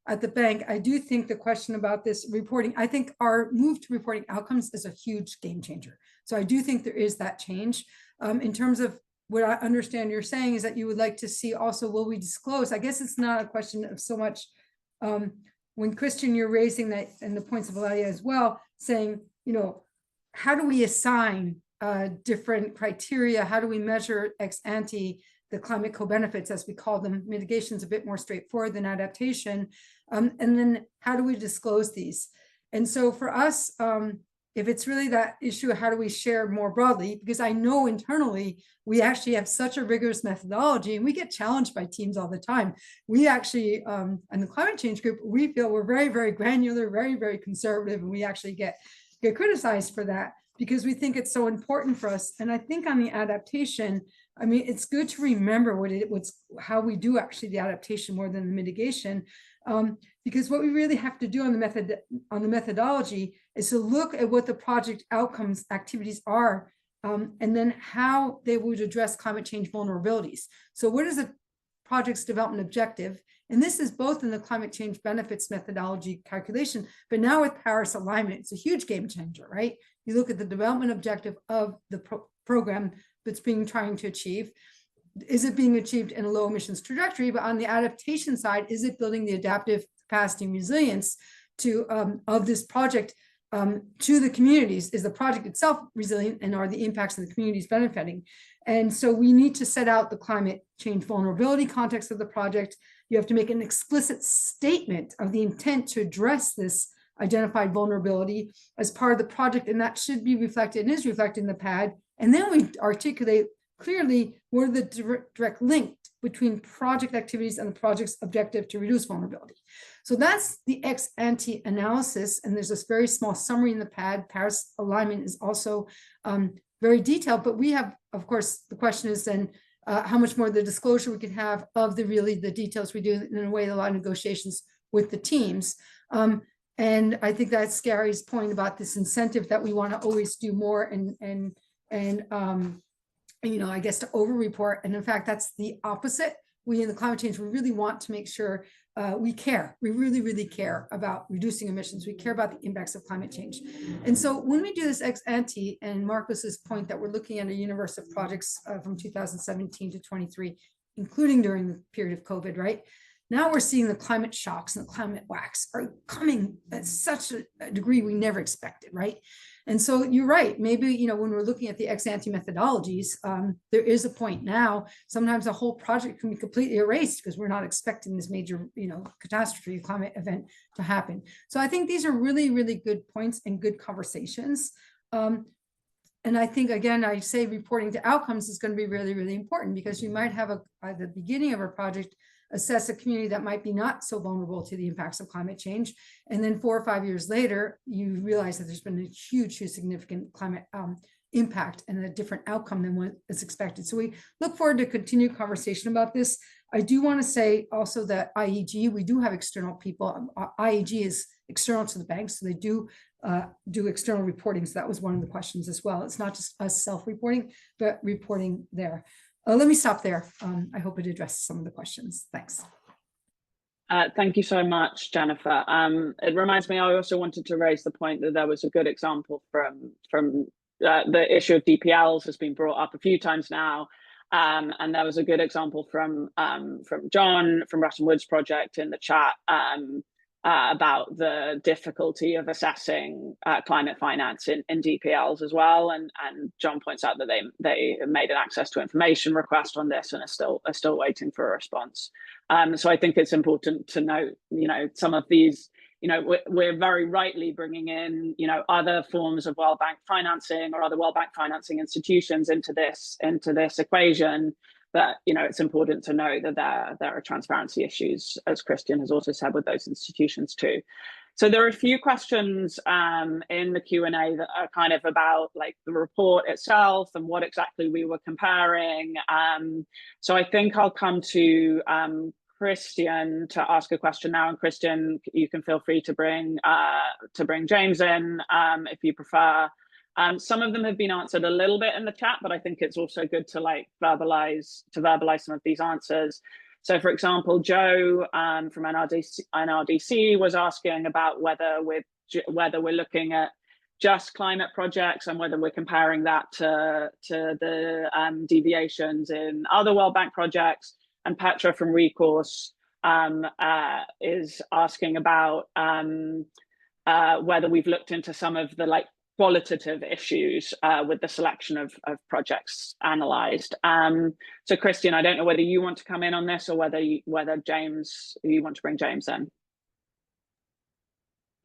at the bank? I do think the question about this reporting, I think our move to reporting outcomes is a huge game changer. So I do think there is that change. In terms of what I understand you're saying is that you would like to see also, will we disclose? I guess it's not a question of so much, when Christian, you're raising that and the points of Eladia as well, saying, how do we assign different criteria? How do we measure ex ante the climate co-benefits, as we call them? Mitigation is a bit more straightforward than adaptation. And then how do we disclose these? And so for us, if it's really that issue of how do we share more broadly, because I know internally, we actually have such a rigorous methodology and we get challenged by teams all the time. We actually, in the climate change group, we feel we're very, very granular, very, very conservative, and we actually get criticized for that because we think it's so important for us. And I think on the adaptation, it's good to remember how we do actually the adaptation more than the mitigation, because what we really have to do on the methodology is to look at what the project outcomes activities are, and then how they would address climate change vulnerabilities. So what is the project's development objective? And this is both in the climate change benefits methodology calculation, but now with Paris alignment, it's a huge game changer, right? You look at the development objective of the program that's trying to achieve. Is it being achieved in a low emissions trajectory? But on the adaptation side, is it building the adaptive capacity and resilience of this project to the communities. Is the project itself resilient, and are the impacts of the communities benefiting? And so we need to set out the climate change vulnerability context of the project. You have to make an explicit statement of the intent to address this identified vulnerability as part of the project, and that should be reflected and is reflected in the PAD. And then we articulate clearly what are the direct link between project activities and the project's objective to reduce vulnerability. So that's the ex ante analysis, and there's this very small summary in the PAD. Paris alignment is also very detailed, but we have, of course, the question is then how much more the disclosure we can have of the details we do in a way, a lot of negotiations with the teams. And I think that's Gary's point about this incentive that we want to always do more and you know, I guess to over-report. And in fact, that's the opposite. We in the climate change, we really want to make sure we care. We really, really care about reducing emissions. We care about the impacts of climate change. And so when we do this ex ante, and Marcos's point that we're looking at a universe of projects from 2017 to 23, including during the period of COVID, right? Now we're seeing the climate shocks and the climate whacks are coming at such a degree we never expected, right? And so you're right. Maybe, you know, when we're looking at the ex ante methodologies, there is a point now. Sometimes a whole project can be completely erased because we're not expecting this major, you know, catastrophe, climate event to happen. So I think these are really, really good points and good conversations. And I think, again, I say reporting to outcomes is going to be really, really important, because you might have at the beginning of a project, assess a community that might be not so vulnerable to the impacts of climate change. And then 4 or 5 years later, you realize that there's been a huge, significant climate impact and a different outcome than what is expected. So we look forward to continued conversation about this. I do want to say also that IEG, we do have external people. IEG is external to the banks, so they do external reporting. So that was one of the questions as well. It's not just us self-reporting, but reporting there. Let me stop there. I hope it addresses some of the questions. Thanks. Thank you so much, Jennifer. It reminds me, I also wanted to raise the point that there was a good example from the issue of DPLs has been brought up a few times now. And there was a good example from John from Bretton Woods Project in the chat about the difficulty of assessing climate finance in DPLs as well. And John points out that they made an access to information request on this and are still waiting for a response. So I think it's important to note, you know, some of these, you know, we're very rightly bringing in, you know, other forms of World Bank financing or other World Bank financing institutions into this equation. But, you know, it's important to know that there are transparency issues, as Christian has also said, with those institutions too. So there are a few questions in the Q&A that are kind of about like the report itself and what exactly we were comparing. So I think I'll come to Christian to ask a question now. And Christian, you can feel free to bring James in if you prefer. Some of them have been answered a little bit in the chat, but I think it's also good to like verbalize some of these answers. So, for example, Joe from NRDC was asking about whether we're looking at just climate projects and whether we're comparing that to the deviations in other World Bank projects. And Petra from Recourse is asking about whether we've looked into some of the like qualitative issues with the selection of projects analyzed. So Christian, I don't know whether you want to come in on this or whether James, you want to bring James in.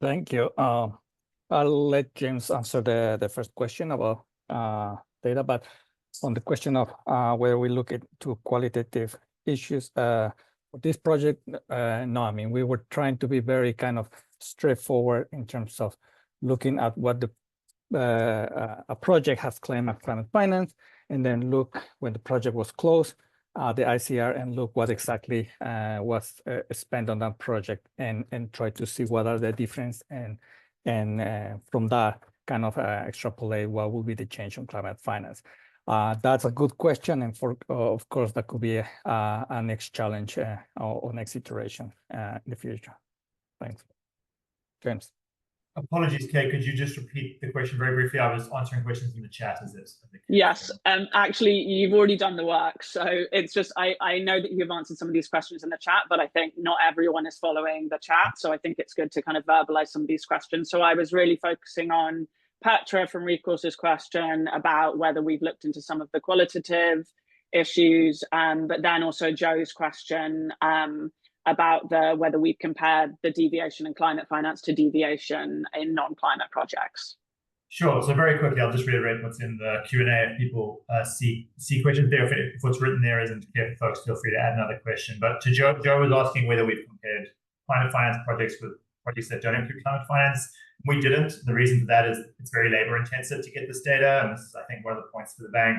Thank you. I'll let James answer the first question about data, but on the question of where we look into qualitative issues for this project, no, I mean, we were trying to be very kind of straightforward in terms of looking at what a project has claimed as climate finance, and then look when the project was closed, the ICR, and look what exactly was spent on that project, and try to see what are the difference, and from that kind of extrapolate what will be the change on climate finance. That's a good question, and of course that could be a next challenge or next iteration in the future. Thanks, James. Apologies, Kate, could you just repeat the question very briefly? I was answering questions in the chat as it. Yes, actually, you've already done the work. So it's just, I know that you've answered some of these questions in the chat, but I think not everyone is following the chat. So I think it's good to kind of verbalize some of these questions. So I was really focusing on Petra from Recourse's question about whether we've looked into some of the qualitative issues, but then also Joe's question about whether we've compared the deviation in climate finance to deviation in non-climate projects. Sure. So very quickly, I'll just reiterate what's in the Q&A. If people see questions there, if what's written there isn't clear for folks, feel free to add another question. But to Joe was asking whether we've compared climate finance projects with projects that don't include climate finance. We didn't. The reason for that is it's very labor intensive to get this data. And this is, I think, one of the points for the bank,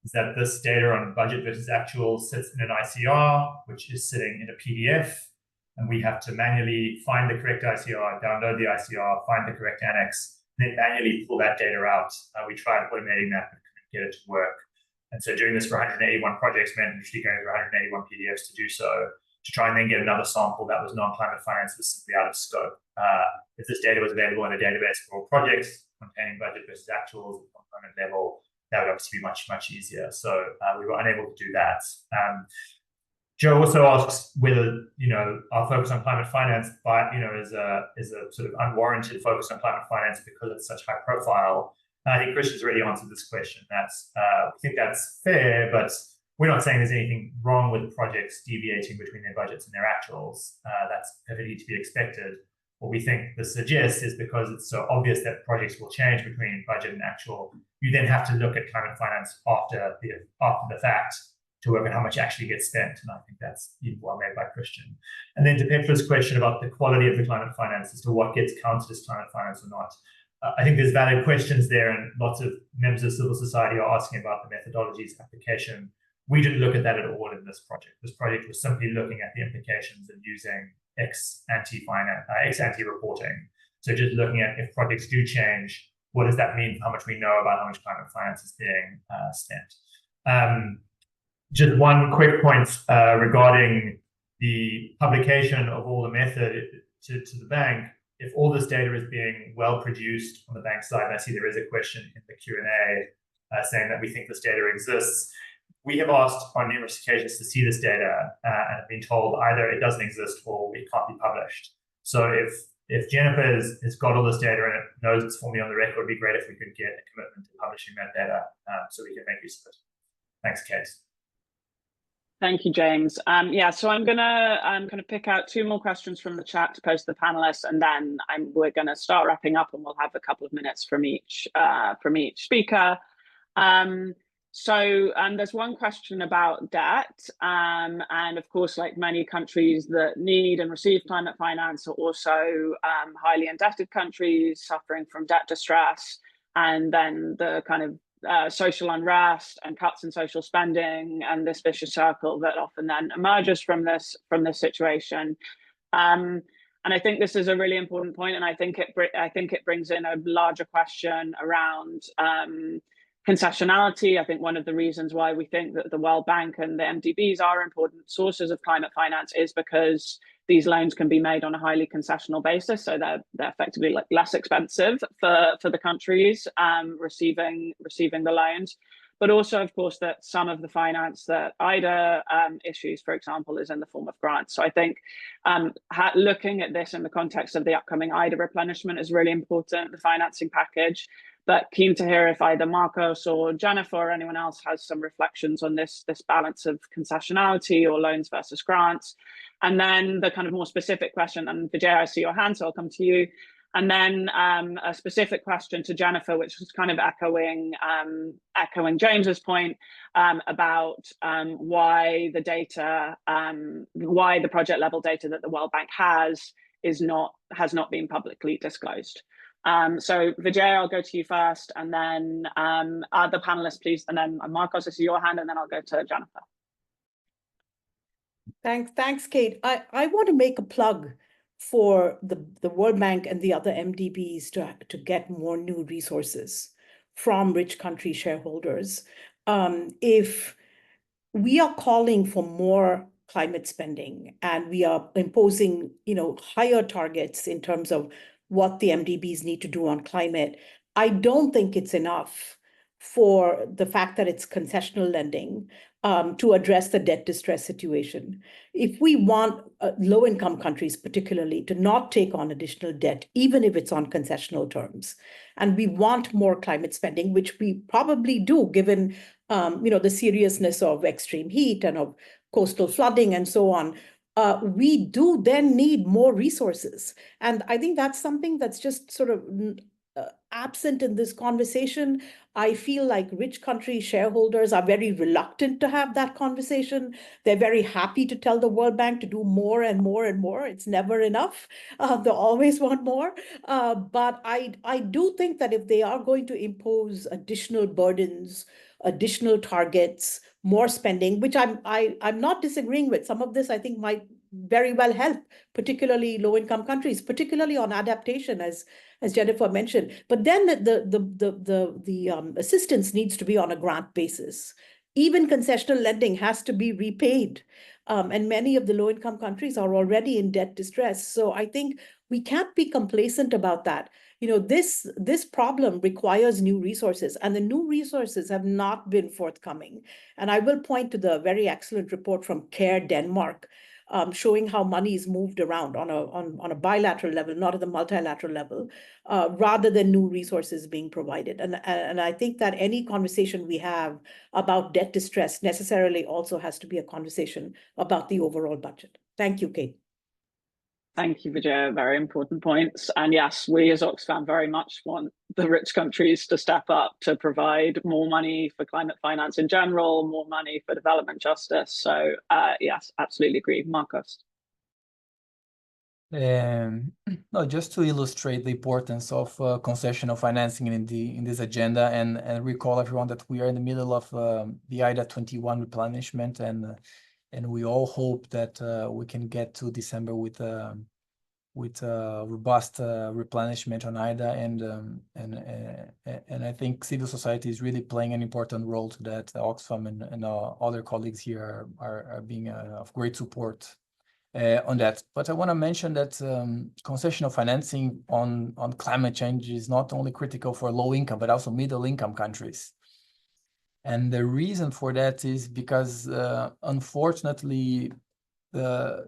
is that this data on budget versus actual sits in an ICR, which is sitting in a PDF. And we have to manually find the correct ICR, download the ICR, find the correct annex, then manually pull that data out. We tried automating that, but couldn't get it to work. And so doing this for 181 projects meant literally going through 181 PDFs to do so. To try and then get another sample that was non-climate finance was simply out of scope. If this data was available in a database for all projects containing budget versus actuals at the component level, that would obviously be much, much easier. So we were unable to do that. Joe also asks whether, our focus on climate finance is a sort of unwarranted focus on climate finance because it's such high profile. And I think Christian's already answered this question. I think that's fair, but we're not saying there's anything wrong with projects deviating between their budgets and their actuals. That's perfectly to be expected. What we think this suggests is because it's so obvious that projects will change between budget and actual, you then have to look at climate finance after the fact to work out how much actually gets spent. And I think that's well made by Christian. And then to Petra's question about the quality of the climate finance as to what gets counted as climate finance or not. I think there's valid questions there, and lots of members of civil society are asking about the methodologies application. We didn't look at that at all in this project. This project was simply looking at the implications of using ex-ante reporting. So just looking at if projects do change, what does that mean for how much we know about how much climate finance is being spent? Just one quick point regarding the publication of all the method to the bank. If all this data is being well produced on the bank side, and I see there is a question in the Q&A saying that we think this data exists. We have asked on numerous occasions to see this data and have been told either it doesn't exist or it can't be published. So if Jennifer has got all this data and it knows it's formally on the record, it'd be great if we could get a commitment to publishing that data so we can make use of it. Thanks, Kate. Thank you, James. So I'm gonna pick out two more questions from the chat to pose to the panelists, and then we're gonna start wrapping up, and we'll have a couple of minutes from each speaker. There's one question about debt, and of course, like many countries that need and receive climate finance are also highly indebted countries suffering from debt distress, and then the kind of social unrest and cuts in social spending and this vicious circle that often then emerges from this situation. And I think this is a really important point, and I think it brings in a larger question around concessionality. I think one of the reasons why we think that the World Bank and the MDBs are important sources of climate finance is because these loans can be made on a highly concessional basis, so they're effectively like less expensive for the countries receiving the loans. But also, of course, that some of the finance that IDA issues, for example, is in the form of grants. So I think looking at this in the context of the upcoming IDA replenishment is really important, the financing package. But keen to hear if either Marcos or Jennifer or anyone else has some reflections on this balance of concessionality or loans versus grants. And then the kind of more specific question, and Vijay, I see your hand, so I'll come to you. And then a specific question to Jennifer, which was kind of echoing James's point about why the data, why the project level data that the World Bank has not been publicly disclosed. So Vijay, I'll go to you first, and then other panelists, please, and then Marcos, I see your hand, and then I'll go to Jennifer. Thanks, Kate. I want to make a plug for the World Bank and the other MDBs to get more new resources from rich country shareholders. If we are calling for more climate spending and we are imposing, higher targets in terms of what the MDBs need to do on climate. I don't think it's enough for the fact that it's concessional lending to address the debt distress situation. If we want low-income countries particularly to not take on additional debt, even if it's on concessional terms, and we want more climate spending, which we probably do, given the seriousness of extreme heat and of coastal flooding and so on, we do then need more resources. And I think that's something that's just sort of absent in this conversation. I feel like rich country shareholders are very reluctant to have that conversation. They're very happy to tell the World Bank to do more and more and more. It's never enough. They always want more. But I do think that if they are going to impose additional burdens, additional targets, more spending, which I'm not disagreeing with. Some of this I think might very well help, particularly low-income countries, particularly on adaptation, as Jennifer mentioned. But then the assistance needs to be on a grant basis. Even concessional lending has to be repaid. And many of the low-income countries are already in debt distress. So I think we can't be complacent about that. This problem requires new resources, and the new resources have not been forthcoming. And I will point to the very excellent report from CARE Denmark, showing how money is moved around on a bilateral level, not at the multilateral level, rather than new resources being provided. And I think that any conversation we have about debt distress necessarily also has to be a conversation about the overall budget. Thank you, Kate. Thank you, Vijaya. Very important points. And yes, we as Oxfam very much want the rich countries to step up to provide more money for climate finance in general, more money for development justice. So yes, absolutely agree. Marcos. No, just to illustrate the importance of concessional financing in this agenda, and recall everyone that we are in the middle of the IDA 21 replenishment, and we all hope that we can get to December with robust replenishment on IDA, and I think civil society is really playing an important role to that. Oxfam and other colleagues here are being of great support on that. But I want to mention that concessional financing on climate change is not only critical for low income, but also middle income countries. And the reason for that is because, unfortunately, the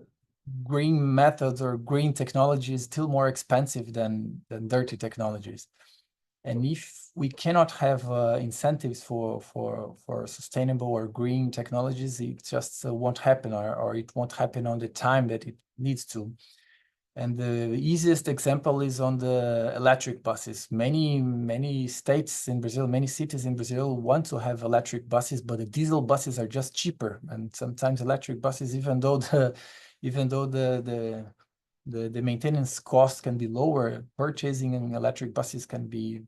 green methods or green technology is still more expensive than dirty technologies. And if we cannot have incentives for sustainable or green technologies, it just won't happen, or it won't happen on the time that it needs to. And the easiest example is on the electric buses. Many states in Brazil, many cities in Brazil want to have electric buses, but the diesel buses are just cheaper. And sometimes electric buses, even though the maintenance cost can be lower, purchasing electric buses can be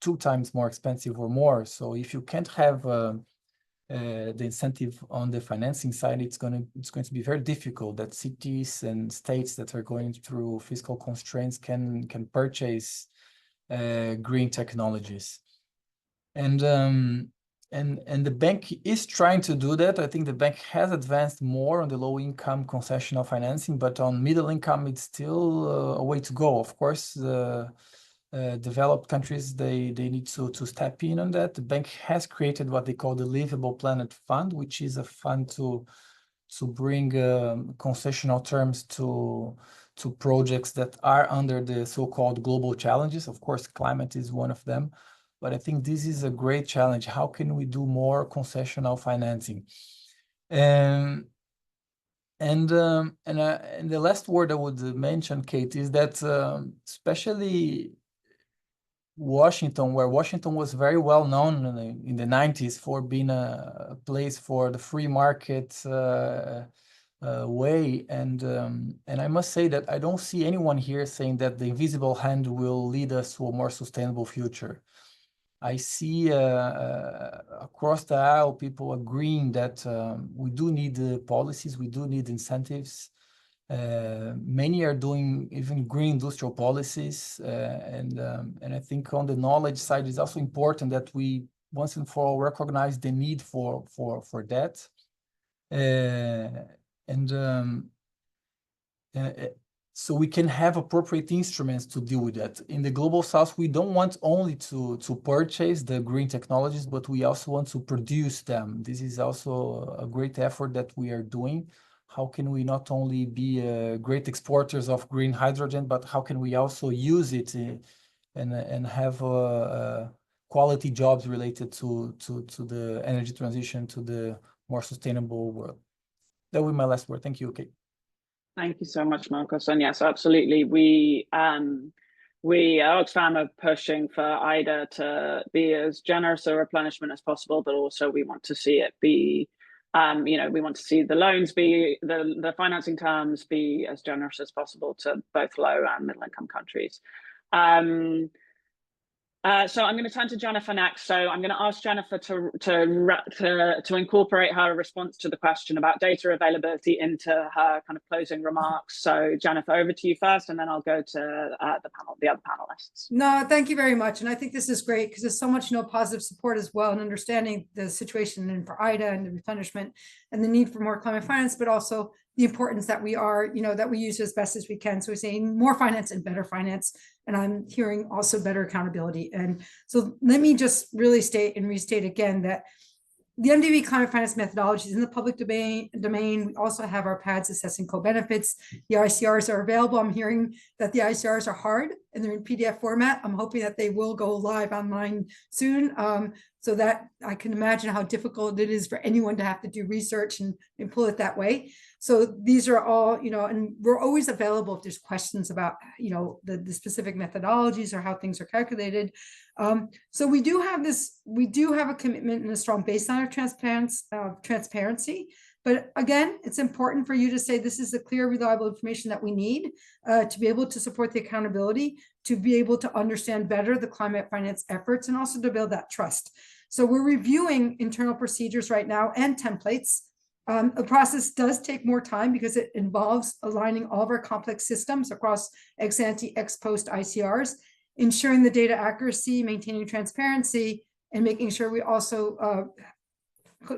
2 times more expensive or more. So if you can't have the incentive on the financing side, it's going to be very difficult that cities and states that are going through fiscal constraints can purchase green technologies. And the bank is trying to do that. I think the bank has advanced more on the low income concessional financing, but on middle income, it's still a way to go. Of course, developed countries, they need to step in on that. The bank has created what they call the Livable Planet Fund, which is a fund to bring concessional terms to projects that are under the so-called global challenges. Of course, climate is one of them, but I think this is a great challenge. How can we do more concessional financing? And the last word I would mention, Kate, is that especially Washington, where Washington was very well known in the 90s for being a place for the free market way, and I must say that I don't see anyone here saying that the invisible hand will lead us to a more sustainable future. I see across the aisle people agreeing that we do need policies, we do need incentives. Many are doing even green industrial policies, and I think on the knowledge side, it's also important that we once and for all recognize the need for that. so we can have appropriate instruments to deal with that. In the Global South, we don't want only to purchase the green technologies, but we also want to produce them. This is also a great effort that we are doing. How can we not only be great exporters of green hydrogen, but how can we also use it and have quality jobs related to the energy transition, to the more sustainable world? That will be my last word. Thank you, Kate. Thank you so much, Marcos. And yes, absolutely. We at Oxfam are pushing for IDA to be as generous a replenishment as possible, but also we want to see it be, we want to see the loans be, the financing terms be as generous as possible to both low and middle income countries. So I'm going to turn to Jennifer next. So I'm going to ask Jennifer to incorporate her response to the question about data availability into her kind of closing remarks. So Jennifer, over to you first, and then I'll go to the other panelists. No, thank you very much. And I think this is great because there's so much positive support as well, and understanding the situation and for IDA and the replenishment and the need for more climate finance, but also the importance that we are, that we use as best as we can. So we're saying more finance and better finance. And I'm hearing also better accountability. And so let me just really state and restate again that the MDB climate finance methodology is in the public domain. We also have our pads assessing co-benefits. The ICRs are available. I'm hearing that the ICRs are hard and they're in PDF format. I'm hoping that they will go live online soon, so that I can imagine how difficult it is for anyone to have to do research and pull it that way. So these are all, and we're always available if there's questions about, the specific methodologies or how things are calculated. So we do have a commitment and a strong baseline of transparency. But again, it's important for you to say this is the clear, reliable information that we need to be able to support the accountability, to be able to understand better the climate finance efforts, and also to build that trust. So we're reviewing internal procedures right now and templates. The process does take more time because it involves aligning all of our complex systems across ex ante, ex post ICRs, ensuring the data accuracy, maintaining transparency, and making sure we also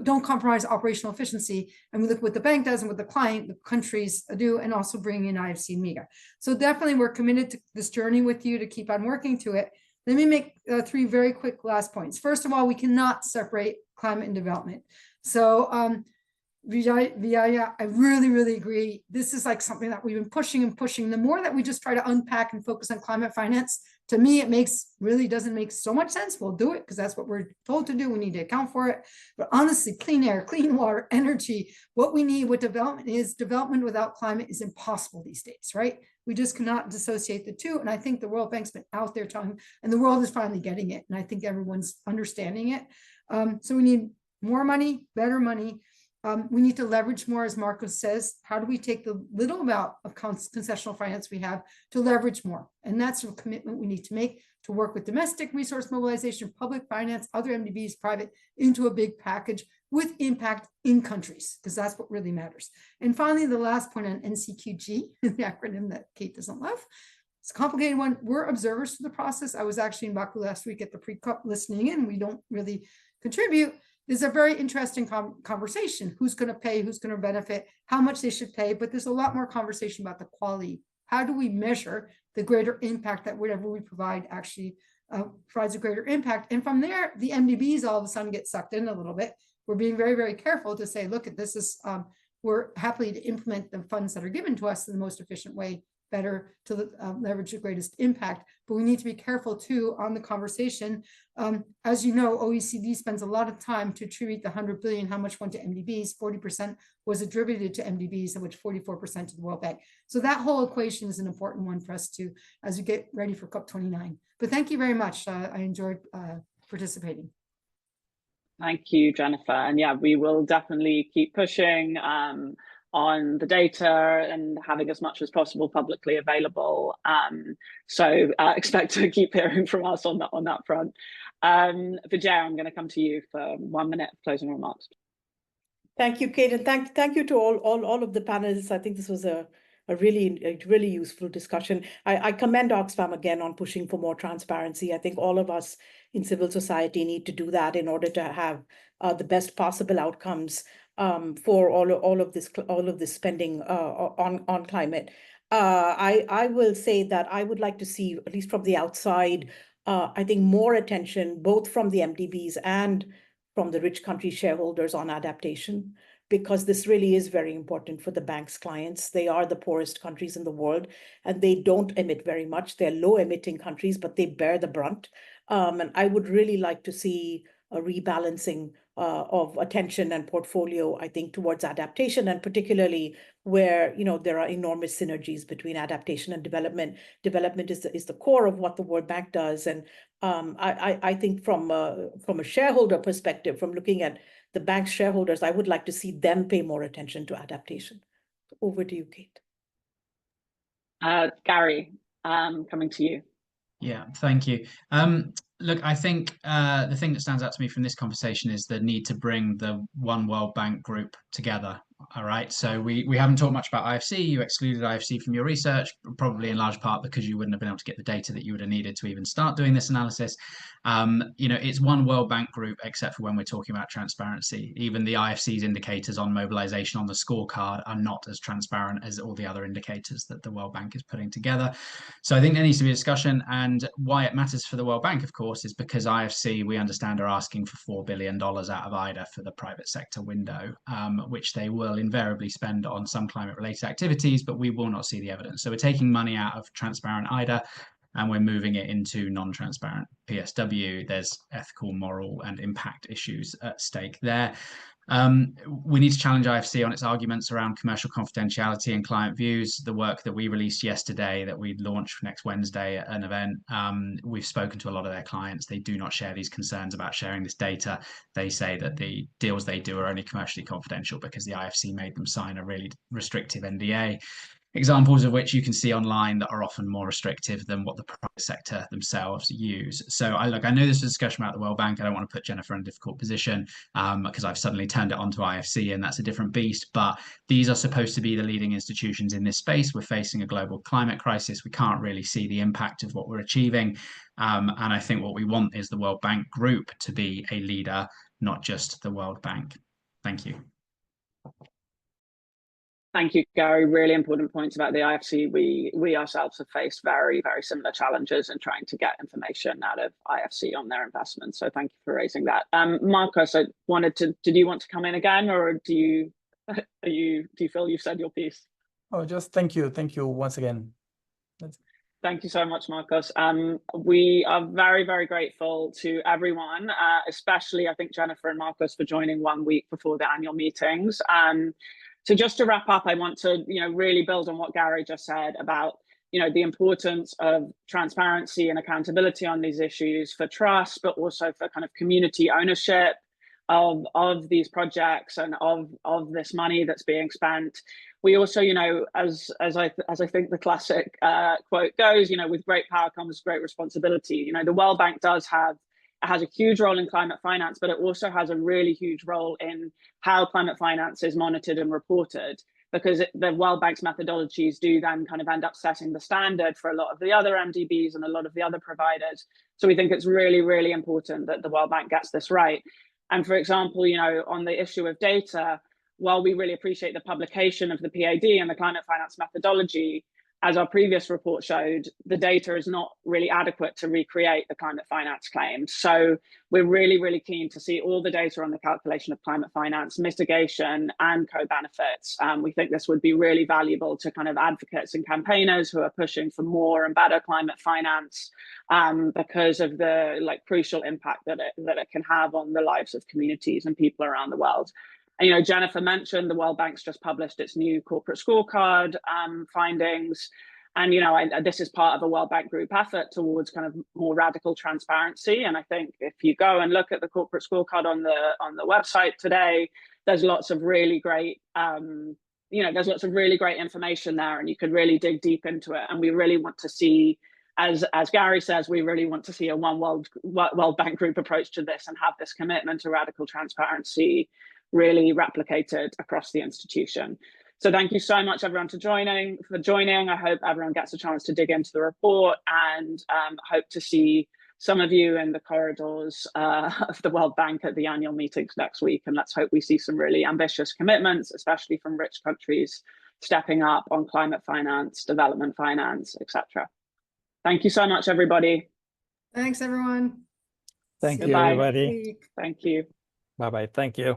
don't compromise operational efficiency. And we look at what the bank does and what the countries do, and also bring in IFC and MEGA. So definitely we're committed to this journey with you to keep on working to it. Let me make 3 very quick last points. First of all, we cannot separate climate and development. So Vijaya, I really, really agree. This is like something that we've been pushing and pushing. The more that we just try to unpack and focus on climate finance, to me, it really doesn't make so much sense. We'll do it because that's what we're told to do. We need to account for it. But honestly, clean air, clean water, energy, what we need with development without climate is impossible these days, right? We just cannot dissociate the two. And I think the World Bank's been out there telling, and the world is finally getting it. And I think everyone's understanding it. So we need more money, better money. We need to leverage more, as Marcos says. How do we take the little amount of concessional finance we have to leverage more? And that's a commitment we need to make to work with domestic resource mobilization, public finance, other MDBs, private, into a big package with impact in countries, because that's what really matters. And finally, the last point on NCQG, the acronym that Kate doesn't love. It's a complicated one. We're observers to the process. I was actually in Baku last week at the pre-COP listening in. We don't really contribute. There's a very interesting conversation. Who's going to pay? Who's going to benefit? How much they should pay? But there's a lot more conversation about the quality. How do we measure the greater impact that whatever we provide actually provides a greater impact? And from there, the MDBs all of a sudden get sucked in a little bit. We're being very, very careful to say, look, this is, we're happy to implement the funds that are given to us in the most efficient way, better to leverage the greatest impact. But we need to be careful too on the conversation. As you know, OECD spends a lot of time to attribute the 100 billion, how much went to MDBs, 40% was attributed to MDBs, of which 44% to the World Bank. So that whole equation is an important one for us to, as we get ready for COP29. But thank you very much. I enjoyed participating. Thank you, Jennifer. And yeah, we will definitely keep pushing on the data and having as much as possible publicly available. So expect to keep hearing from us on that front. Vijay, I'm going to come to you for 1 minute of closing remarks. Thank you, Kate, and thank you to all of the panelists. I think this was a really useful discussion. I commend Oxfam again on pushing for more transparency. I think all of us in civil society need to do that in order to have the best possible outcomes for all of this spending on climate. I will say that I would like to see, at least from the outside, I think more attention, both from the MDBs and from the rich country shareholders on adaptation, because this really is very important for the bank's clients. They are the poorest countries in the world, and they don't emit very much. They're low emitting countries, but they bear the brunt. And I would really like to see a rebalancing of attention and portfolio, I think, towards adaptation, and particularly where, you know, there are enormous synergies between adaptation and development. Development is the core of what the World Bank does. And I think from a shareholder perspective, from looking at the bank's shareholders, I would like to see them pay more attention to adaptation. Over to you, Kate. Gary, coming to you. Yeah, thank you. Look, I think the thing that stands out to me from this conversation is the need to bring the One World Bank group together. All right, so we haven't talked much about IFC. You excluded IFC from your research, probably in large part because you wouldn't have been able to get the data that you would have needed to even start doing this analysis. You know, it's one World Bank group, except for when we're talking about transparency. Even the IFC's indicators on mobilization on the scorecard are not as transparent as all the other indicators that the World Bank is putting together. So I think there needs to be a discussion, and why it matters for the World Bank, of course, is because IFC, we understand, are asking for $4 billion out of IDA for the private sector window, which they will invariably spend on some climate-related activities, but we will not see the evidence. So we're taking money out of transparent IDA and we're moving it into non-transparent PSW. There's ethical, moral, and impact issues at stake there. We need to challenge IFC on its arguments around commercial confidentiality and client views. The work that we released yesterday, that we launched next Wednesday at an event, we've spoken to a lot of their clients. They do not share these concerns about sharing this data. They say that the deals they do are only commercially confidential because the IFC made them sign a really restrictive NDA. Examples of which you can see online that are often more restrictive than what the private sector themselves use. So I know this is a discussion about the World Bank. I don't want to put Jennifer in a difficult position because I've suddenly turned it onto IFC, and that's a different beast. But these are supposed to be the leading institutions in this space. We're facing a global climate crisis. We can't really see the impact of what we're achieving. And I think what we want is the World Bank group to be a leader, not just the World Bank. Thank you. Thank you, Gary. Really important points about the IFC. We ourselves have faced very, very similar challenges in trying to get information out of IFC on their investments. So thank you for raising that. Marcos, I wanted to, did you want to come in again, or do you feel you've said your piece? Oh, just thank you once again. Thank you so much, Marcos. We are very, very grateful to everyone, especially I think Jennifer and Marcos, for joining 1 week before the annual meetings. So just to wrap up, I want to, really build on what Gary just said about, the importance of transparency and accountability on these issues for trust, but also for kind of community ownership of these projects and of this money that's being spent. We also, as I think the classic quote goes, with great power comes great responsibility. The World Bank has a huge role in climate finance, but it also has a really huge role in how climate finance is monitored and reported, because the World Bank's methodologies do then kind of end up setting the standard for a lot of the other MDBs and a lot of the other providers. So we think it's really, really important that the World Bank gets this right. And for example, on the issue of data, while we really appreciate the publication of the PAD and the climate finance methodology, as our previous report showed, the data is not really adequate to recreate the climate finance claims. So we're really, really keen to see all the data on the calculation of climate finance, mitigation, and co-benefits. We think this would be really valuable to kind of advocates and campaigners who are pushing for more and better climate finance because of the crucial impact that it can have on the lives of communities and people around the world. And, Jennifer mentioned the World Bank's just published its new corporate scorecard findings. And, this is part of a World Bank group effort towards kind of more radical transparency. And I think if you go and look at the corporate scorecard on the website today, there's lots of really great, there's lots of really great information there, and you could really dig deep into it. And we really want to see, as Gary says, we really want to see a one World Bank group approach to this and have this commitment to radical transparency really replicated across the institution. So thank you so much, everyone, for joining. I hope everyone gets a chance to dig into the report, and hope to see some of you in the corridors of the World Bank at the annual meetings next week. And let's hope we see some really ambitious commitments, especially from rich countries, stepping up on climate finance, development finance, etc. Thank you so much, everybody. Thanks, everyone. Thank See you, Goodbye. next everybody. week. Thank you. Bye-bye. Thank you.